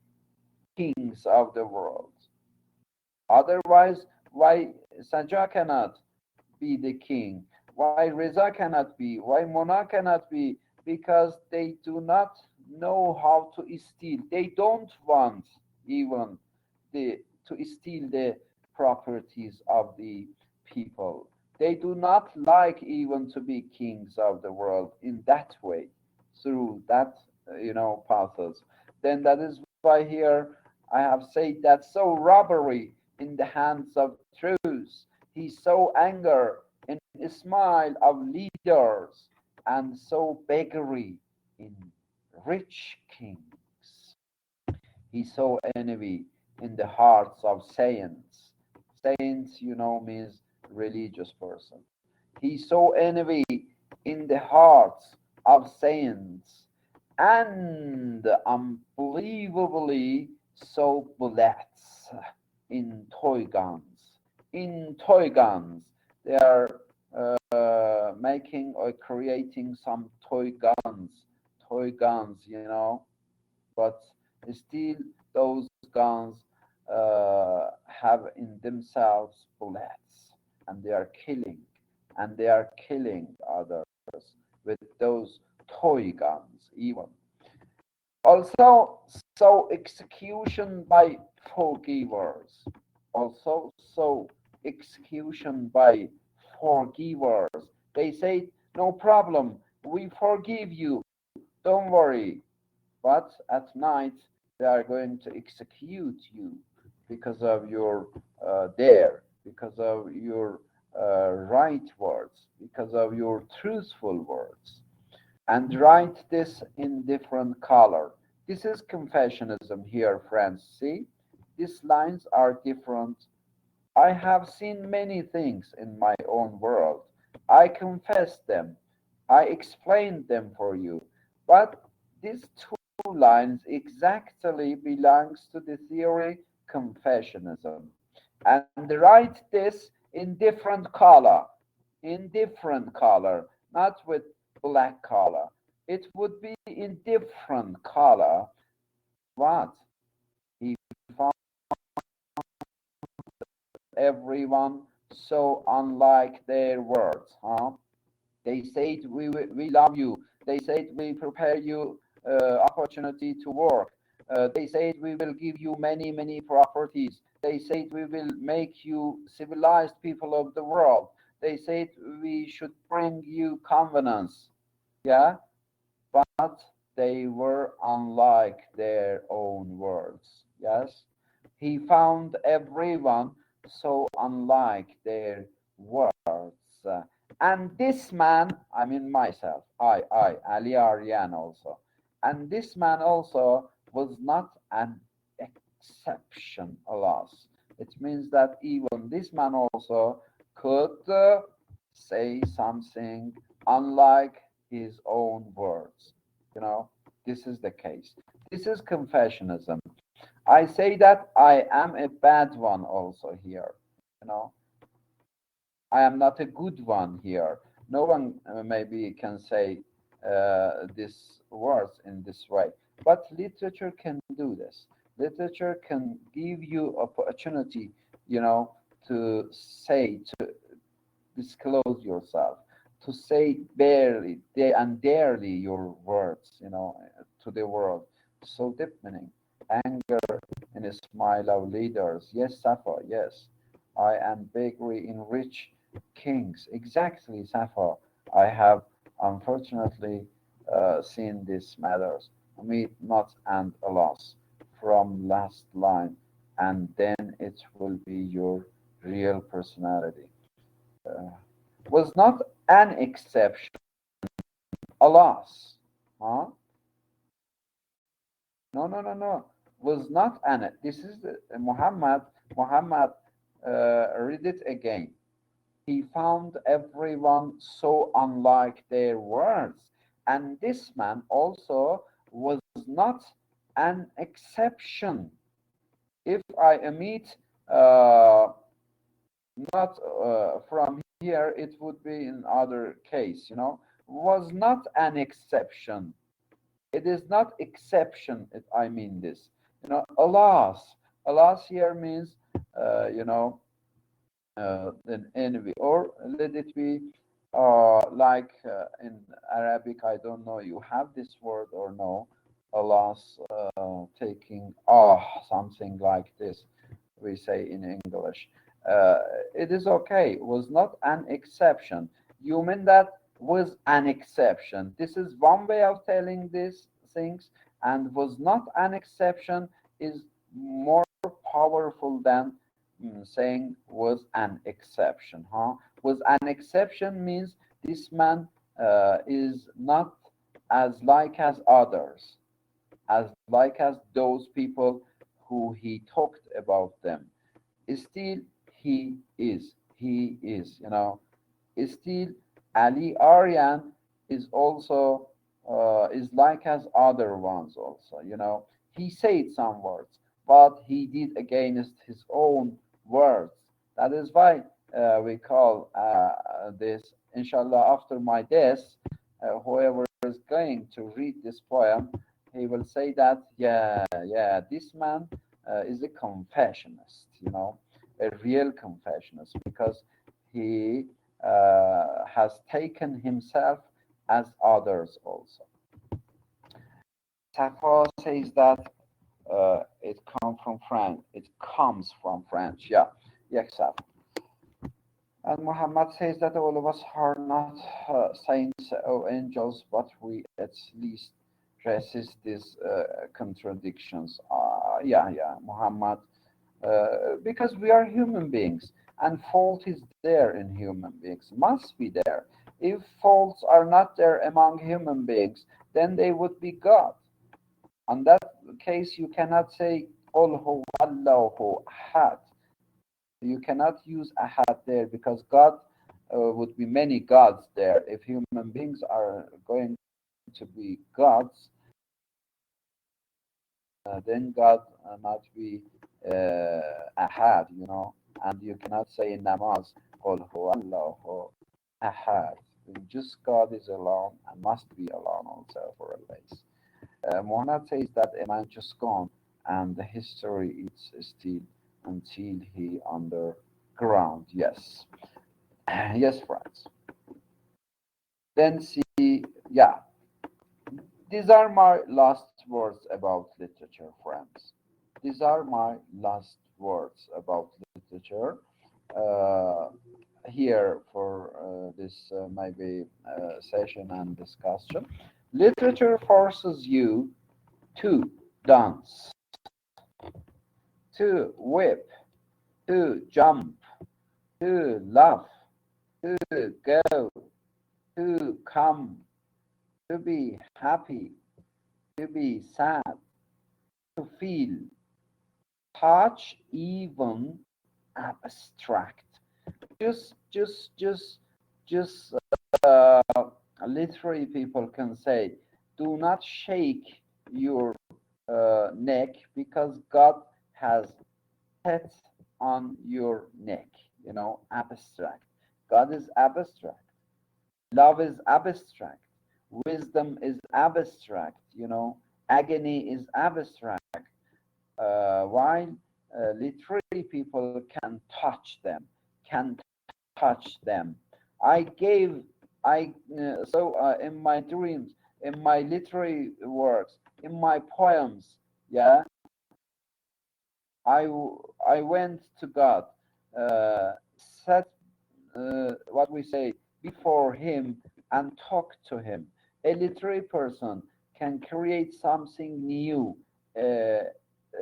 kings of the world. Otherwise, why Saja cannot be the king? Why Reza cannot be? Why Mona cannot be? Because they do not know how to steal. They don't want even to steal the properties of the people. They do not like even to be kings of the world in that way, through that pathos. Then that is why here I have said that so robbery in the hands of truth. He saw anger in a smile of leaders, and saw beggary in rich kings. He saw envy in the hearts of saints. Saints, means religious person. He saw envy in the hearts of saints, and unbelievably saw bullets in toy guns. In toy guns, they are making or creating some toy guns, but still those guns have in themselves bullets, and they are killing others with those toy guns even. Also, so execution by forgivers. Also, so execution by forgivers. They say, no problem, we forgive you, don't worry. But at night, they are going to execute you because of your dare, because of your right words, because of your truthful words. And write this in different color. This is confessionism here, friends. See, these lines are different. I have seen many things in my own world. I confess them. I explained them for you. But these two lines exactly belongs to the theory confessionism. And write this in different color, not with black color. It would be in different color. What? He found everyone so unlike their words, huh? They said we love you. They said we prepare you opportunity to work. They said we will give you many properties. They said we will make you civilized people of the world. They said we should bring you convenience. Yeah, but they were unlike their own words. Yes, he found everyone so unlike their words. And this man, I mean myself, Ali Aryan also. And this man also was not an exception, alas. It means that even this man also could say something unlike his own words. You know, this is the case. This is confessionism. I say that I am a bad one also here. You know, I am not a good one here. No one maybe can say these words in this way, but literature can do this. Literature can give you opportunity, to say, to disclose yourself, to say barely and barely your words, to the world. So deep meaning, anger in a smile of leaders. Yes, Safa, yes. I am bakery in rich kings. Exactly, Safa. I have unfortunately seen these matters. Meet not and alas from last line. and then it will be your real personality. Was not an exception, alas. Huh? No, no, no, no. Was not an. This is Muhammad. Muhammad, read it again. He found everyone so unlike their words. And this man also was not an exception. If I meet not from here, it would be in other case, was not an exception. It is not exception, I mean this. Alas. Alas here means, an envy, or let it be like in Arabic, I don't know, you have this word or no, alas, taking something like this, we say in English. It is okay, was not an exception. You mean that was an exception. This is one way of telling these things, and was not an exception is more powerful than saying was an exception. Was an exception means this man is not as like as others, as like as those people who he talked about them. Still he is. Still Ali Aryan is also is like as other ones also. He said some words, but he did against his own words. That is why we call this, inshallah, after my death, whoever is going to read this poem, he will say that, yeah, this man is a confessionist, a real confessionist, because he has taken himself as others also. Safa says that it comes from French. It comes from French. Yeah, yes, Safa. And Muhammad says that all of us are not saints or angels, but we at least resist these contradictions. Yeah, Muhammad, because we are human beings, and fault is there in human beings, must be there. If faults are not there among human beings, then they would be God. On that case, you cannot say Qul huwallahu ahad. You cannot use ahad there, because God would be many gods there. If human beings are going to be gods, then God not be ahad, and you cannot say in namaz Qul huwallahu ahad. Just God is alone and must be alone also for always. Muhammad says that a man just gone, and the history is still until he underground. Yes, yes, friends. Then see, yeah, these are my last words about literature, friends. These are my last words about literature. Here for this maybe session and discussion. Literature forces you to dance, to whip, to jump, to laugh, to go, to come, to be happy, to be sad, to feel, touch, even abstract. Just uh, literary people can say, do not shake your neck, because God has set on your neck. Abstract. God is abstract. Love is abstract. Wisdom is abstract. Agony is abstract. While literary people can touch them, can touch them. I gave, I so in my dreams, in my literary works, in my poems, yeah, I went to God, sat what we say before Him, and talked to Him. A literary person can create something new,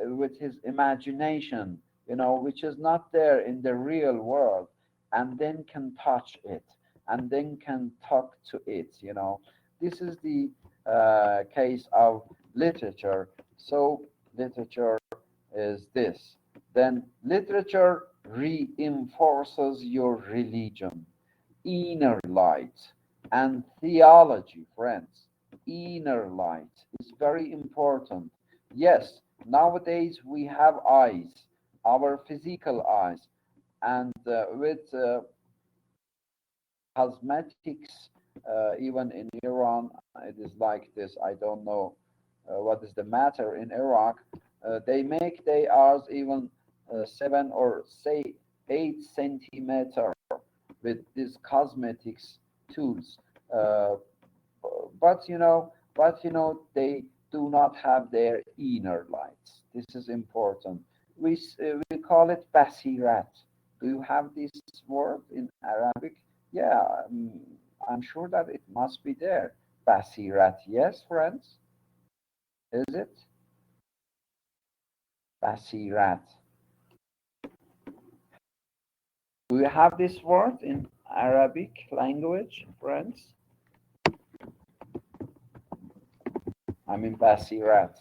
with his imagination, which is not there in the real world, and then can touch it, and then can talk to it. This is the case of literature. So literature is this. Then literature reinforces your religion, inner light, and theology, friends. Inner light is very important. Yes, nowadays we have eyes, our physical eyes, and with cosmetics, even in Iran, it is like this. I don't know what is the matter in Iraq. They make their eyes even 7 or say 8 centimeter with these cosmetics tools. Uh, they do not have their inner lights. This is important. We call it basirat. Do you have this word in Arabic? Yeah, I'm sure that it must be there. Basirat, yes, friends? Is it? Basirat. Do you have this word in Arabic language, friends? I mean, basirat.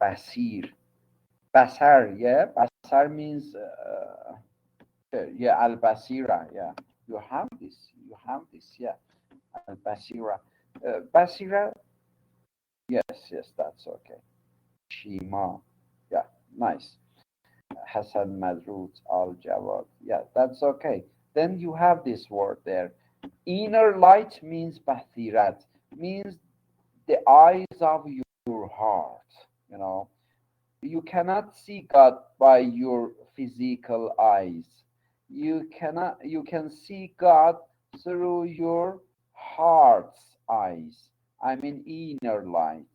Basir. Basar, yeah. Basar means, yeah, al-basira, yeah. You have this, yeah. Al-basira. Basira, yes, that's okay. Shima, yeah, nice. Hassan Madrut al-Jawad, yeah, that's okay. Then you have this word there. Inner light means basirat, means the eyes of your heart, you know. You cannot see God by your physical eyes. You can see God through your heart's eyes. I mean inner light.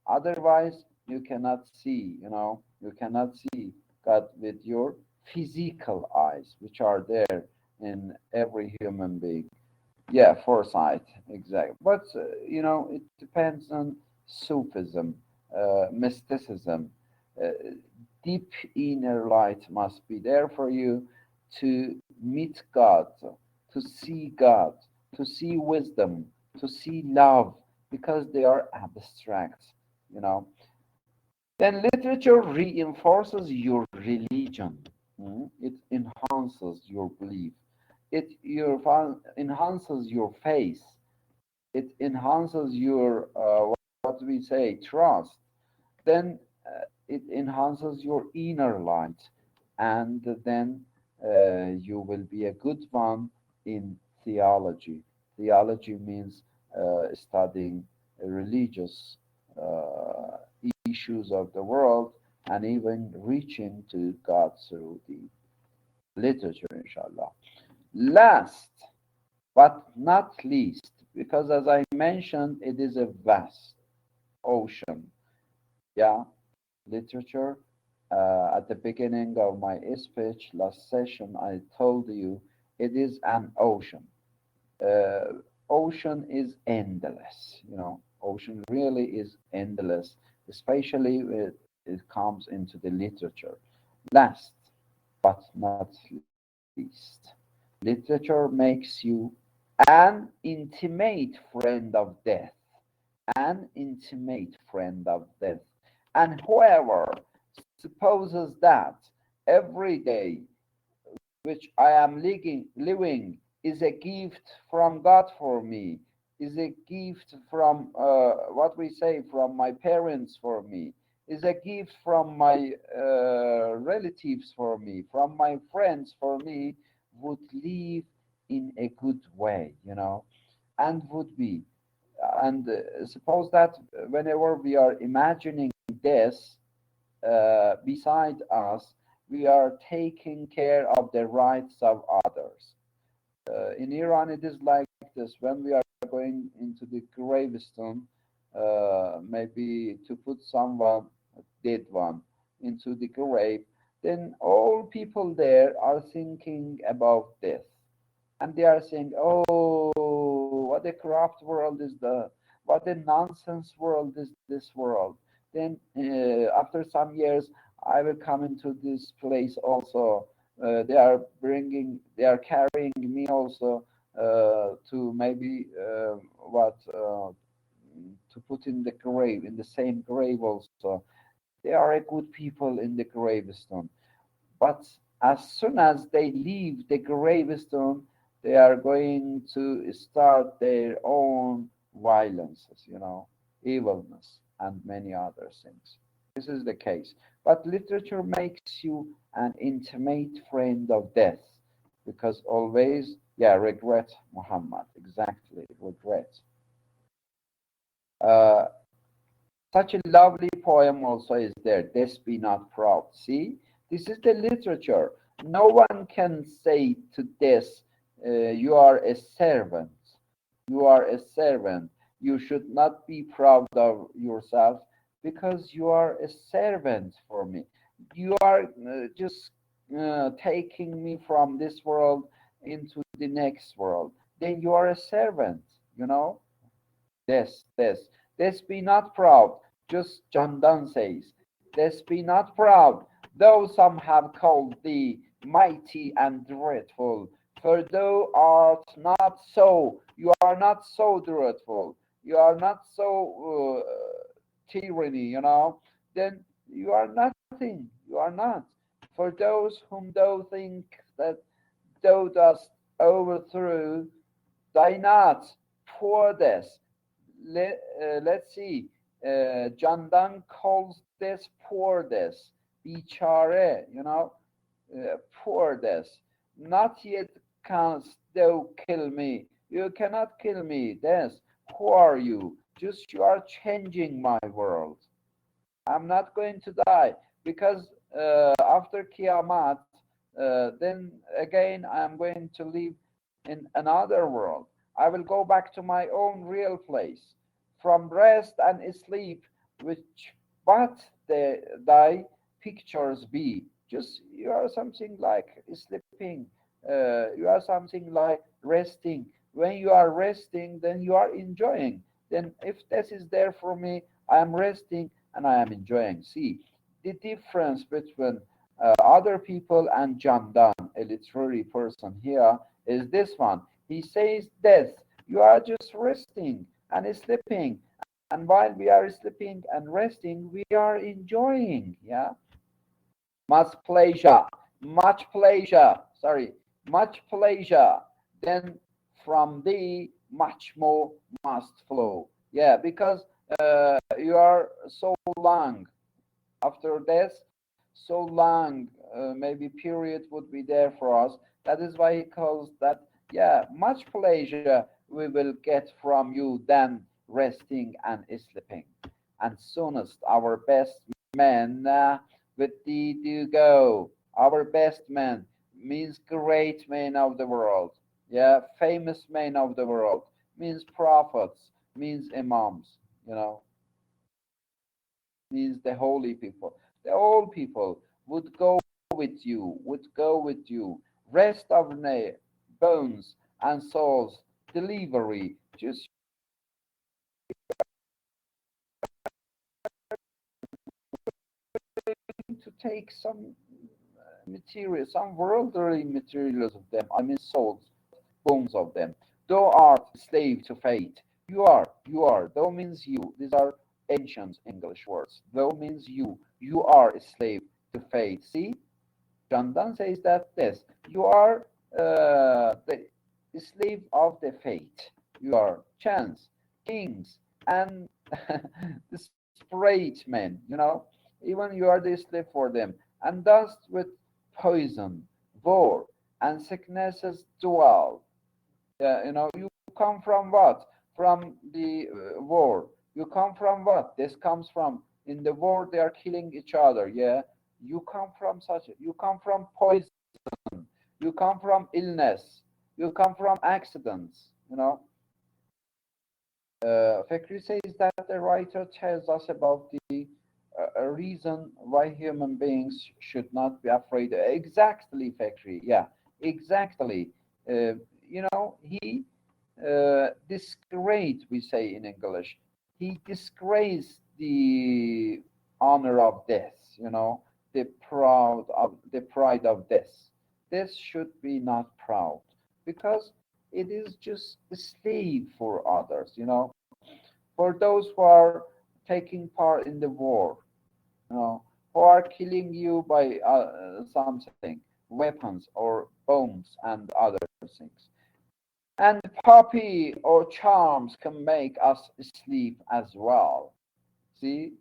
Otherwise, you cannot see. You cannot see God with your physical eyes, which are there in every human being. Yeah, foresight, exactly. But it depends on Sufism, mysticism. Uh, Deep inner light must be there for you to meet God, to see wisdom, to see love, because they are abstract. You know. Then literature reinforces your religion. It enhances your belief. Enhances your faith. It enhances your what we say trust. Then it enhances your inner light, and then you will be a good one in theology. Theology means studying religious uh, issues of the world, and even reaching to God through the literature, inshallah. Last but not least, because as I mentioned, it is a vast ocean. Yeah, literature. At the beginning of my speech last session, I told you it is an ocean. Uh, Ocean is endless. Ocean really is endless, especially when it comes into the literature. Last but not least, literature makes you an intimate friend of death, an intimate friend of death. And whoever supposes that every day which I am living is a gift from God for me, is a gift from what we say from my parents for me, is a gift from my relatives for me, from my friends for me, would live in a good way, and would be. And suppose that whenever we are imagining this beside us, we are taking care of the rights of others. In Iran, it is like this. When we are going into the gravestone, maybe to put someone, a dead one, into the grave, then all people there are thinking about death. And they are saying, oh, what a corrupt world is what a nonsense world is this world. Then after some years, I will come into this place also. They are carrying me also to maybe to put in the grave, in the same grave also. They are a good people in the gravestone. But as soon as they leave the gravestone, they are going to start their own violences, evilness, and many other things. This is the case. But literature makes you an intimate friend of death, because always, regret, Muhammad, exactly, regret. Such a lovely poem also is there, Death Be Not Proud. See, this is the literature. No one can say to death, you are a servant. You are a servant. You should not be proud of yourself because you are a servant for me. You are just taking me from this world into the next world. Then you are a servant, This be not proud. Just John Donne says, this be not proud, though some have called thee mighty and dreadful. For thou art not so. You are not so dreadful. You are not so tyranny, Then you are nothing. You are not. For those whom thou think that thou dost overthrow, thy not poor this. Let's see. John Donne calls this poor this, bichare, poor this. Not yet canst thou kill me. You cannot kill me. This. Who are you? Just you are changing my world. I'm not going to die because after Qiyamah, then again I'm going to live in another world. I will go back to my own real place, from rest and sleep, which but thy pictures be. Just you are something like sleeping. You are something like resting. When you are resting, then you are enjoying. Then if this is there for me, I am resting and I am enjoying. See, the difference between other people and John Donne, a literary person here, is this one. He says, death, you are just resting and sleeping. And while we are sleeping and resting, we are enjoying. Yeah. Much pleasure, much pleasure. Then from thee, much more must flow. Yeah, because you are so long after death, so long, maybe period would be there for us. That is why he calls that, much pleasure we will get from you than resting and sleeping. And soonest our best men with thee do go. Our best men means great men of the world. Yeah, famous men of the world. Means prophets, means imams, means the holy people. The old people would go with you. Rest of bones and souls, delivery. Just to take some material, some worldly materials of them. I mean souls, bones of them. Thou art slave to fate. You are. Thou means you. These are ancient English words. Thou means you. You are a slave to fate. See, John Donne says that this. You are the slave of the fate. You are chance, kings, and desperate men. Even you are the slave for them. And thus with poison, war, and sicknesses dwell. You come from what? From the war. You come from what? This comes from, in the war they are killing each other. Yeah, you come from you come from poison. You come from illness. You come from accidents. Fakri says that the writer tells us about the a reason why human beings should not be afraid. Exactly, Fakri. Yeah, exactly. He disgraced, we say in English. He disgraced the honor of this, the pride of this. This should be not proud because it is just a slave for others, for those who are taking part in the war, who are killing you by something, weapons or bombs and other things. And puppy or charms can make us sleep as well. See,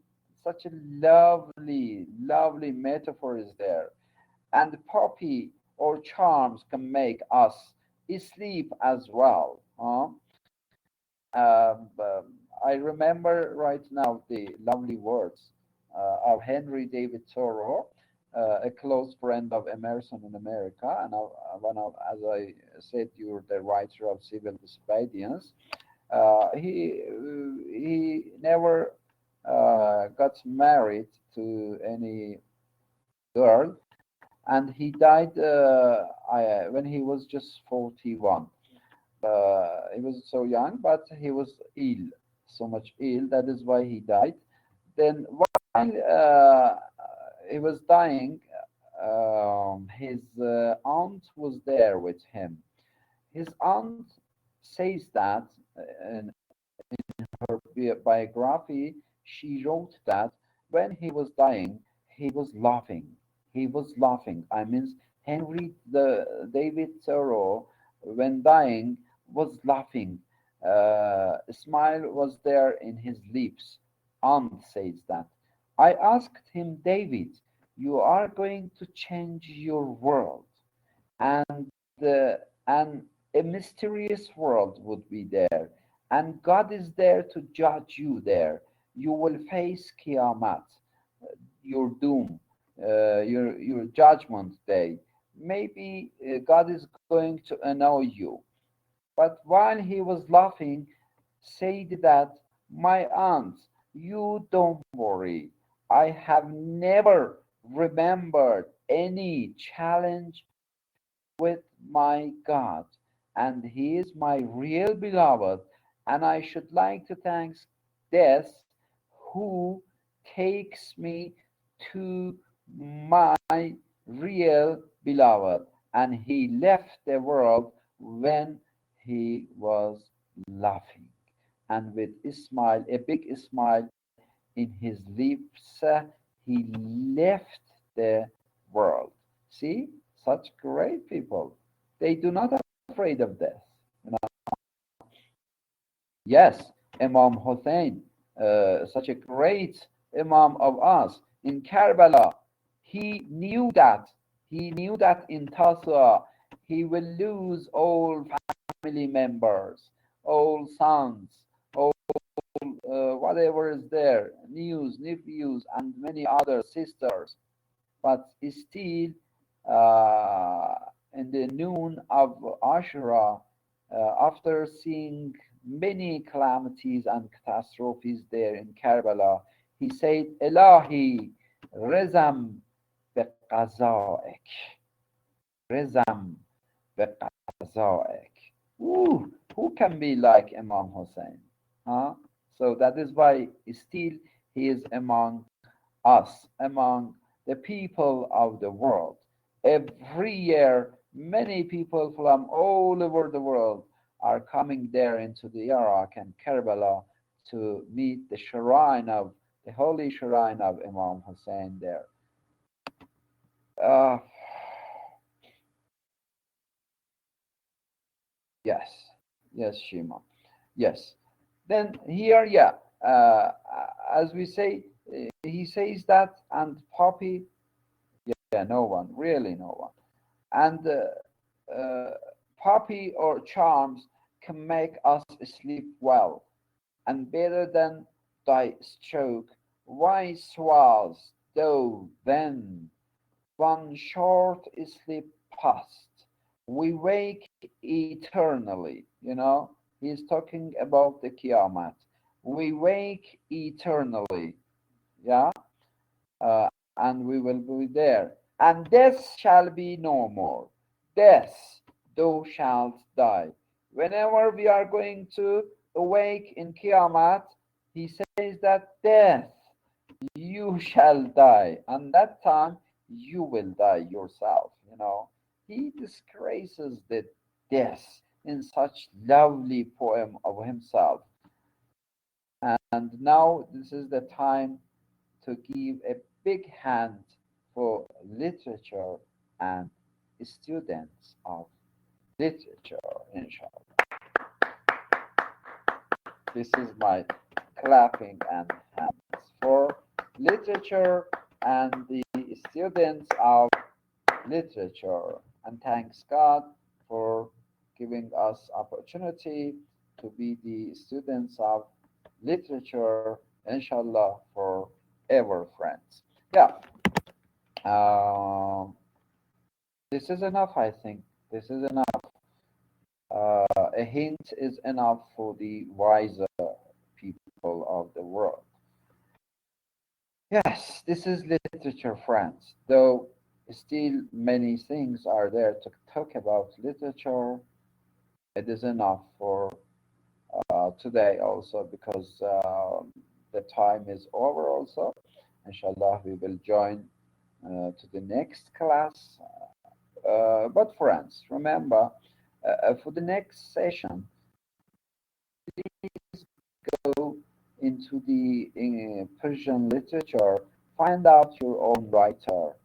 such a lovely, lovely metaphor is there. And puppy or charms can make us sleep as well. I remember right now the lovely words of Henry David Thoreau, a close friend of Emerson in America, and as I said, you're the writer of Civil Disobedience. He never got married to any girl, and he died when he was just 41. He was so young, but he was ill, so much ill. That is why he died. Then while he was dying, his aunt was there with him. His aunt says that in her biography, she wrote that when he was dying, he was laughing. He was laughing. I mean, David Thoreau, when dying, was laughing. A smile was there in his lips. Aunt says that. I asked him, David, you are going to change your world, and and a mysterious world would be there, and God is there to judge you there. You will face Qiyamah, your doom, your judgment day. Maybe God is going to annoy you. But while he was laughing, said that, my aunt, you don't worry. I have never remembered any challenge with my God, and he is my real beloved, and I should like to thank death who takes me to my real beloved. And he left the world when he was laughing, and with a smile, a big smile in his lips, he left the world. See, such great people. They do not afraid of death. You know? Yes, Imam Hussein, such a great Imam of us in Karbala, he knew that in Taswa he will lose all family members, all sons, all whatever is there, nephews, and many other sisters. But still, in the noon of Ashura, after seeing many calamities and catastrophes there in Karbala, he said, Ilahi, Rizam biqazaik, Rizam biqazaik. Who can be like Imam Hussein? Huh? So that is why still he is among us, among the people of the world. Every year, many people from all over the world are coming there into the Iraq and Karbala to meet the holy shrine of Imam Hussein there. Uh, yes, yes, Shima. Yes. Then here, yeah, as we say, he says that, and Poppy, yeah, no one, really no one. And Poppy or charms can make us sleep well, and better than thy stroke. Why swallows thou then one short sleep past? We wake eternally, He's talking about the Qiyamah. We wake eternally, yeah, and we will be there. And death shall be no more. Death, thou shalt die. Whenever we are going to awake in Qiyamah, he says that death, you shall die, and that time you will die yourself. He disgraces the death in such lovely poem of himself. And now this is the time to give a big hand for literature and students of literature, inshallah. This is my clapping and hands for literature and the students of literature. And thanks God for giving us opportunity to be the students of literature, inshallah, for ever friends. Yeah. Um, this is enough, I think. This is enough. A hint is enough for the wiser people of the world. Yes, this is literature, friends. Though still many things are there to talk about literature, it is enough for today also, because the time is over also. Inshallah, we will join to the next class. But friends, remember, for the next session, please go into the Persian literature, find out your own writer,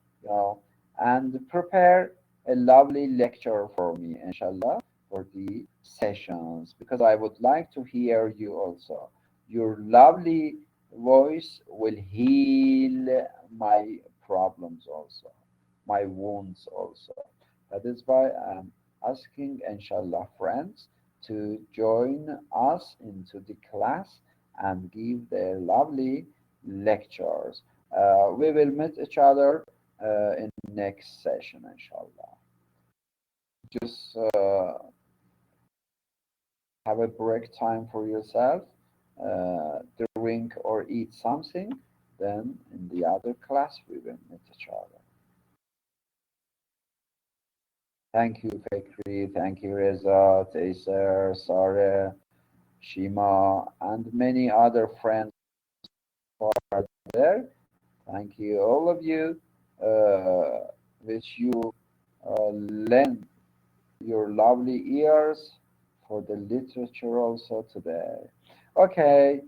and prepare a lovely lecture for me, inshallah, for the sessions, because I would like to hear you also. Your lovely voice will heal my problems also, my wounds also. That is why I'm asking, inshallah, friends, to join us into the class and give their lovely lectures. We will meet each other in next session, inshallah. Just have a break time for yourself, drink or eat something. Then in the other class, we will meet each other. Thank you, Fikri. Thank you, Reza, Taser, Sarah, Shima, and many other friends who are there. Thank you, all of you, which you lend your lovely ears for the literature also today. Okay,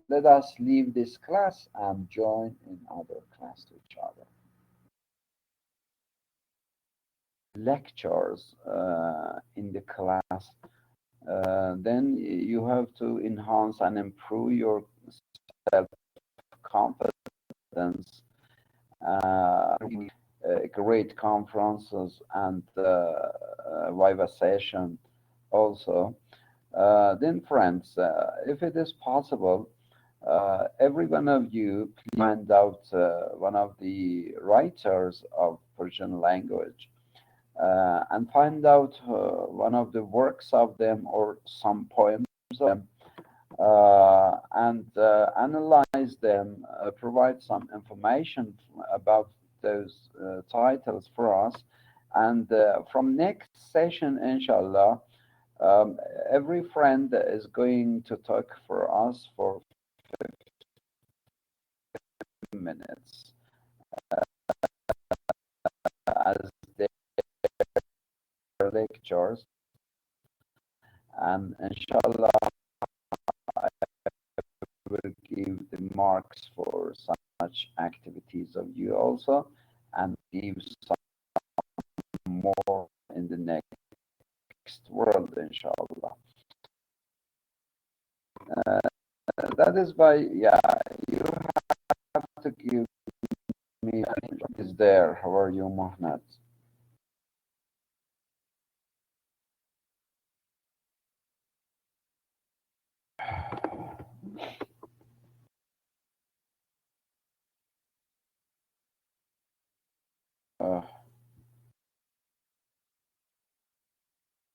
let us leave this class and join in other class to each other. Lectures in the class, then you have to enhance and improve your self-confidence, great conferences and Viva session also. Then friends, if it is possible, every one of you find out one of the writers of Persian language and find out one of the works of them or some poems of them, and analyze them, provide some information about those titles for us. And from next session, inshallah, every friend is going to talk for us for 15 minutes as their lectures. And inshallah, I will give the marks for such activities of you also, and give some more in the next world, inshallah. That is why, yeah, you have to give me is there. How are you, Mohammed?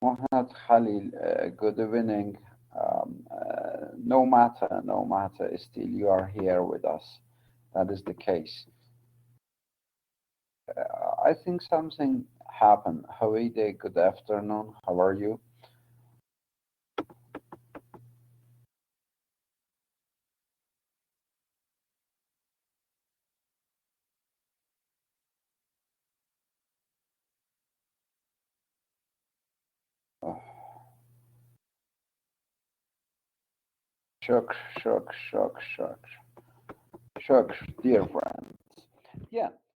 Mohammed Khalil, good evening. No matter, still you are here with us. That is the case. I think something happen. Day, good afternoon. How are you? Shukr, shukr, shukr, shukr, shukr, dear friends. Yeah.